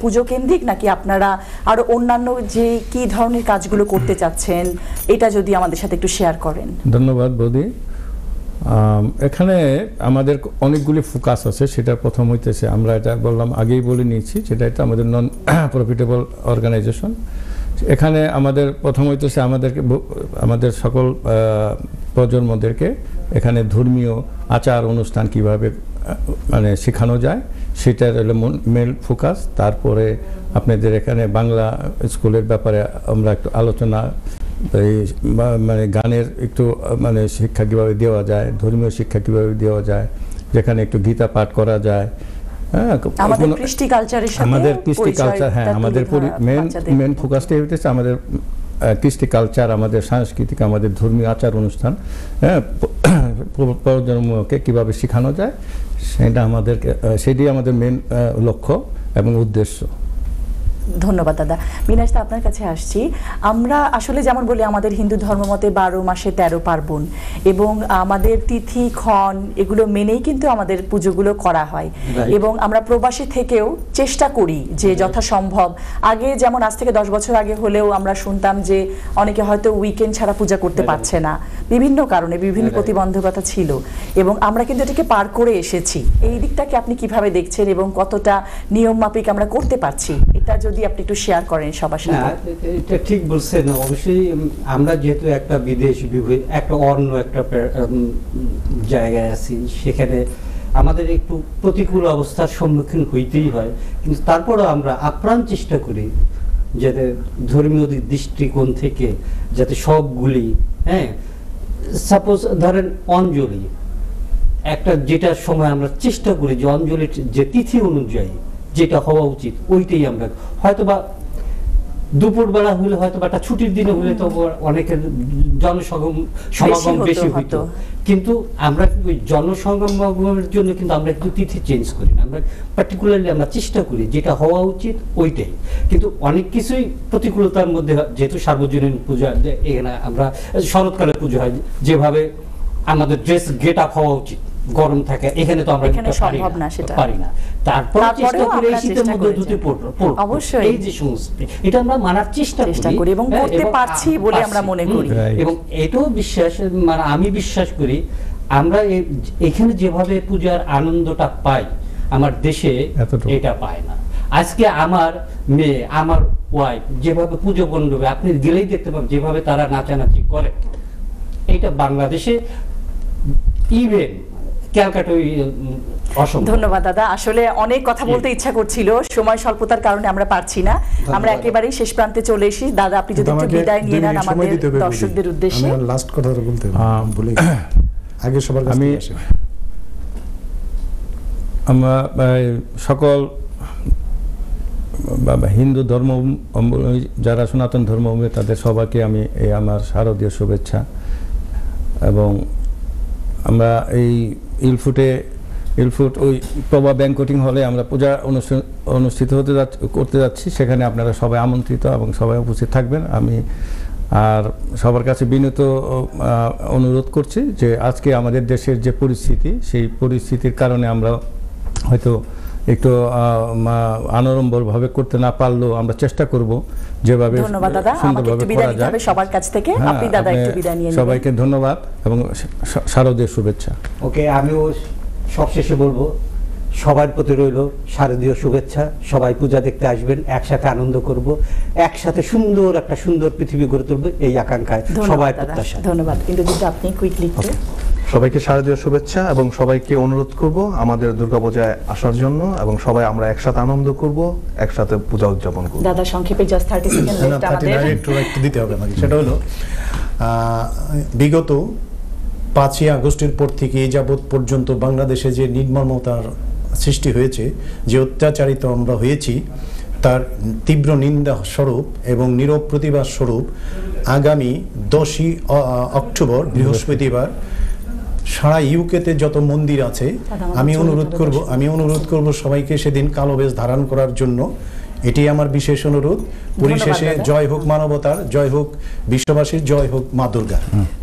পুজো কেন্দ্রিক, নাকি আপনারা আরো অন্যান্য যে কি ধরনের কাজগুলো করতে চাচ্ছেন, এটা যদি আমাদের সাথে একটু শেয়ার করেন। ধন্যবাদ বৌদি। এখানে আমাদের অনেকগুলি ফোকাস আছে। সেটা প্রথম হইতেছে, আমরা এটা বললাম আগেই বলে নিয়েছি, যেটা এটা আমাদের নন প্রফিটেবল অর্গানাইজেশন। এখানে আমাদের প্রথম হইতেছে আমাদের সকল প্রজন্মদেরকে এখানে ধর্মীয় আচার অনুষ্ঠান কিভাবে মানে শেখানো যায় সেটার হলো মেল ফোকাস। তারপরে আপনাদের এখানে বাংলা স্কুলের ব্যাপারে আমরা একটু আলোচনা, মানে গানের একটু মানে শিক্ষা কীভাবে দেওয়া যায়, ধর্মীয় শিক্ষা কীভাবে দেওয়া যায়, যেখানে একটু গীতা পাঠ করা যায়। হ্যাঁ, আমাদের কৃষ্টি কালচারের সাথে আমাদের কৃষ্টি কালচার, হ্যাঁ আমাদের মেন ফোকাসটা হইতেছে আমাদের কৃষ্টি কালচার, আমাদের সাংস্কৃতিক, আমাদের ধর্মীয় আচার অনুষ্ঠান, হ্যাঁ প্রজন্মকে কীভাবে শেখানো যায় সেটাই আমাদের মেন লক্ষ্য এবং উদ্দেশ্য। ধন্যবাদ দাদা। মিনাশ দা, আপনার কাছে আসছি। আমরা আসলে যেমন বলি আমাদের হিন্দু ধর্মমতে 12 মাসে 13 পার্বণ এবং আমাদের তিথি ক্ষণ এগুলো মেনেই কিন্তু আমাদের পুজোগুলো করা হয় এবং আমরা প্রবাসী থেকেও চেষ্টা করি যে যথাসম্ভব, আগে যেমন আজ থেকে 10 বছর আগে হলেও আমরা শুনতাম যে অনেকে হয়তো উইকেন্ড ছাড়া পূজা করতে পারছে না, বিভিন্ন কারণে বিভিন্ন প্রতিবন্ধকতা ছিল এবং আমরা কিন্তু এটাকে পার করে এসেছি। এই দিকটাকে আপনি কিভাবে দেখছেন এবং কতটা নিয়ম মাফিক আমরা করতে পারছি, এটা যদি আপনি একটু শেয়ার করেন সবার সাথে। এটা ঠিক বলছেন। অবশ্যই আমরা যেহেতু একটা বিদেশ একটা অন্য একটা জায়গায় আছি, সেখানে আমাদের একটু প্রতিকূল অবস্থার সম্মুখীন হইতেই হয়, কিন্তু তারপরও আমরা আপ্রাণ চেষ্টা করি যাতে ধর্মীয় দৃষ্টিকোণ থেকে যাতে সবগুলি, হ্যাঁ সাপোজ ধরেন অঞ্জলি একটা, যেটার সময় আমরা চেষ্টা করি যে অঞ্জলির যে তিথি অনুযায়ী যেটা হওয়া উচিত ওইটাই আমরা, হয়তোবা দুপুরবেলা হলে হয়তোবা একটা ছুটির দিনে হলে তো অনেকের সমাগম বেশি হইতো, কিন্তু আমরা ওই জনসমাগমের জন্য কিন্তু আমরা একটু তিথি চেঞ্জ করি না, আমরা পার্টিকুলারলি আমরা চেষ্টা করি যেটা হওয়া উচিত ওইটাই। কিন্তু অনেক কিছুই প্রতিকূলতার মধ্যে, যেহেতু সার্বজনীন পূজা, এখানে আমরা শরৎকালে পুজো হয়, যেভাবে আমাদের ড্রেস গেট আপ হওয়া উচিত গরম থাকে, এখানে তো আমরা সম্ভব না, সেটা পারি না। তারপর চেষ্টা করি এই শীতের মধ্যে ধুতি পরবো, অবশ্যই এই যে সংস্কৃতি এটা আমরা মানার চেষ্টা করি এবং করতে পারছি বলে আমরা মনে করি। এবং এটাও বিশ্বাস, মানে আমি বিশ্বাস করি আমরা এখানে যেভাবে পূজার আনন্দটা পাই আমার দেশে এটা পায় না। আজকে আমার মেয়ে, আমার ওয়াইফ যেভাবে পুজো মণ্ডপে আপনি গেলেই দেখতে পাবেন যেভাবে তারা নাচানাচি করে, এটা বাংলাদেশে ইভেন ধন্যবাদ দাদা। আসলে অনেক কথা বলতে ইচ্ছা করছিল, সময় স্বল্পতার কারণে আমরা পারছি না। আমরা একেবারেই শেষ প্রান্তে চলে এসেছি। দাদা, আপনি যদি একটু বিদায় নিয়ে নেন আমাদের দর্শকদের উদ্দেশ্যে। আমি লাস্ট কথাটা বলতে ভুলে আগে সবার কাছে আসি। আমরা সকল হিন্দু ধর্ম যারা সনাতন ধর্ম তাদের সবাইকে আমি এই আমার শারদীয় শুভেচ্ছা। এবং আমরা এই ইলফুট ওই প্রভা ব্যাংকটিং হলে আমরা পূজা অনুষ্ঠিত করতে যাচ্ছি, সেখানে আপনারা সবাই আমন্ত্রিত এবং সবাই উপস্থিত থাকবেন। আমি আর সবার কাছে বিনীত অনুরোধ করছি যে আজকে আমাদের দেশের যে পরিস্থিতি, সেই পরিস্থিতির কারণে আমরা হয়তো একটু আনড়ম্বরভাবে করতে না পারলেও আমরা চেষ্টা করব যেভাবে সুন্দরভাবে করা যায়। সবার কাছ থেকে আপনি দাদা একটু বিদায় নিয়ে নেন। সবাইকে ধন্যবাদ এবং শারদীয় শুভেচ্ছা। ওকে, আমিও সবশেষে বলবো সবার প্রতি রইল শারদীয় শুভেচ্ছা। সবাই পূজা দেখতে আসবেন, একসাথে আনন্দ করব, একসাথে সুন্দর একটা সুন্দর পৃথিবী গড়ে তুলব, এই আকাঙ্ক্ষায় সবাই প্রত্যাশা। ধন্যবাদ। কিন্তু যদি আপনি কুইকলি সবাইকে শারদীয় শুভেচ্ছা এবং সবাইকে অনুরোধ করব আমাদের দুর্গাপূজায় আসার জন্য এবং সবাই আমরা একসাথে আনন্দ করব, একসাথে পূজা উদযাপন করব। দাদা সংক্ষেপে জাস্ট 30 সেকেন্ড লেফট আমাদের একটু দিতে হবে আমাকে। সেটা হলো বিগত 5ই আগস্টের পর থেকে এই যাবৎ পর্যন্ত বাংলাদেশে যে নির্মমতার সৃষ্টি হয়েছে, যে অত্যাচারিত আমরা হয়েছি, তার তীব্র নিন্দা স্বরূপ এবং নীরব প্রতিবাদ স্বরূপ আগামী 10ই অক্টোবর বৃহস্পতিবার সারা ইউকেতে যত মন্দির আছে আমি অনুরোধ করব সবাইকে সেদিন কালো বেশ ধারণ করার জন্য। এটি আমার বিশেষ অনুরোধ। পরিশেষে জয় হোক মানবতার, জয় হোক বিশ্ববাসীর, জয় হোক মা দুর্গা।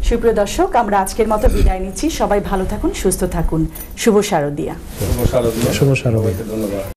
সুপ্রিয় দর্শক, আমরা আজকের মতো বিদায় নিচ্ছি। সবাই ভালো থাকুন, সুস্থ থাকুন। শুভ শারদীয়া। শুভ শারদীয়া। ধন্যবাদ।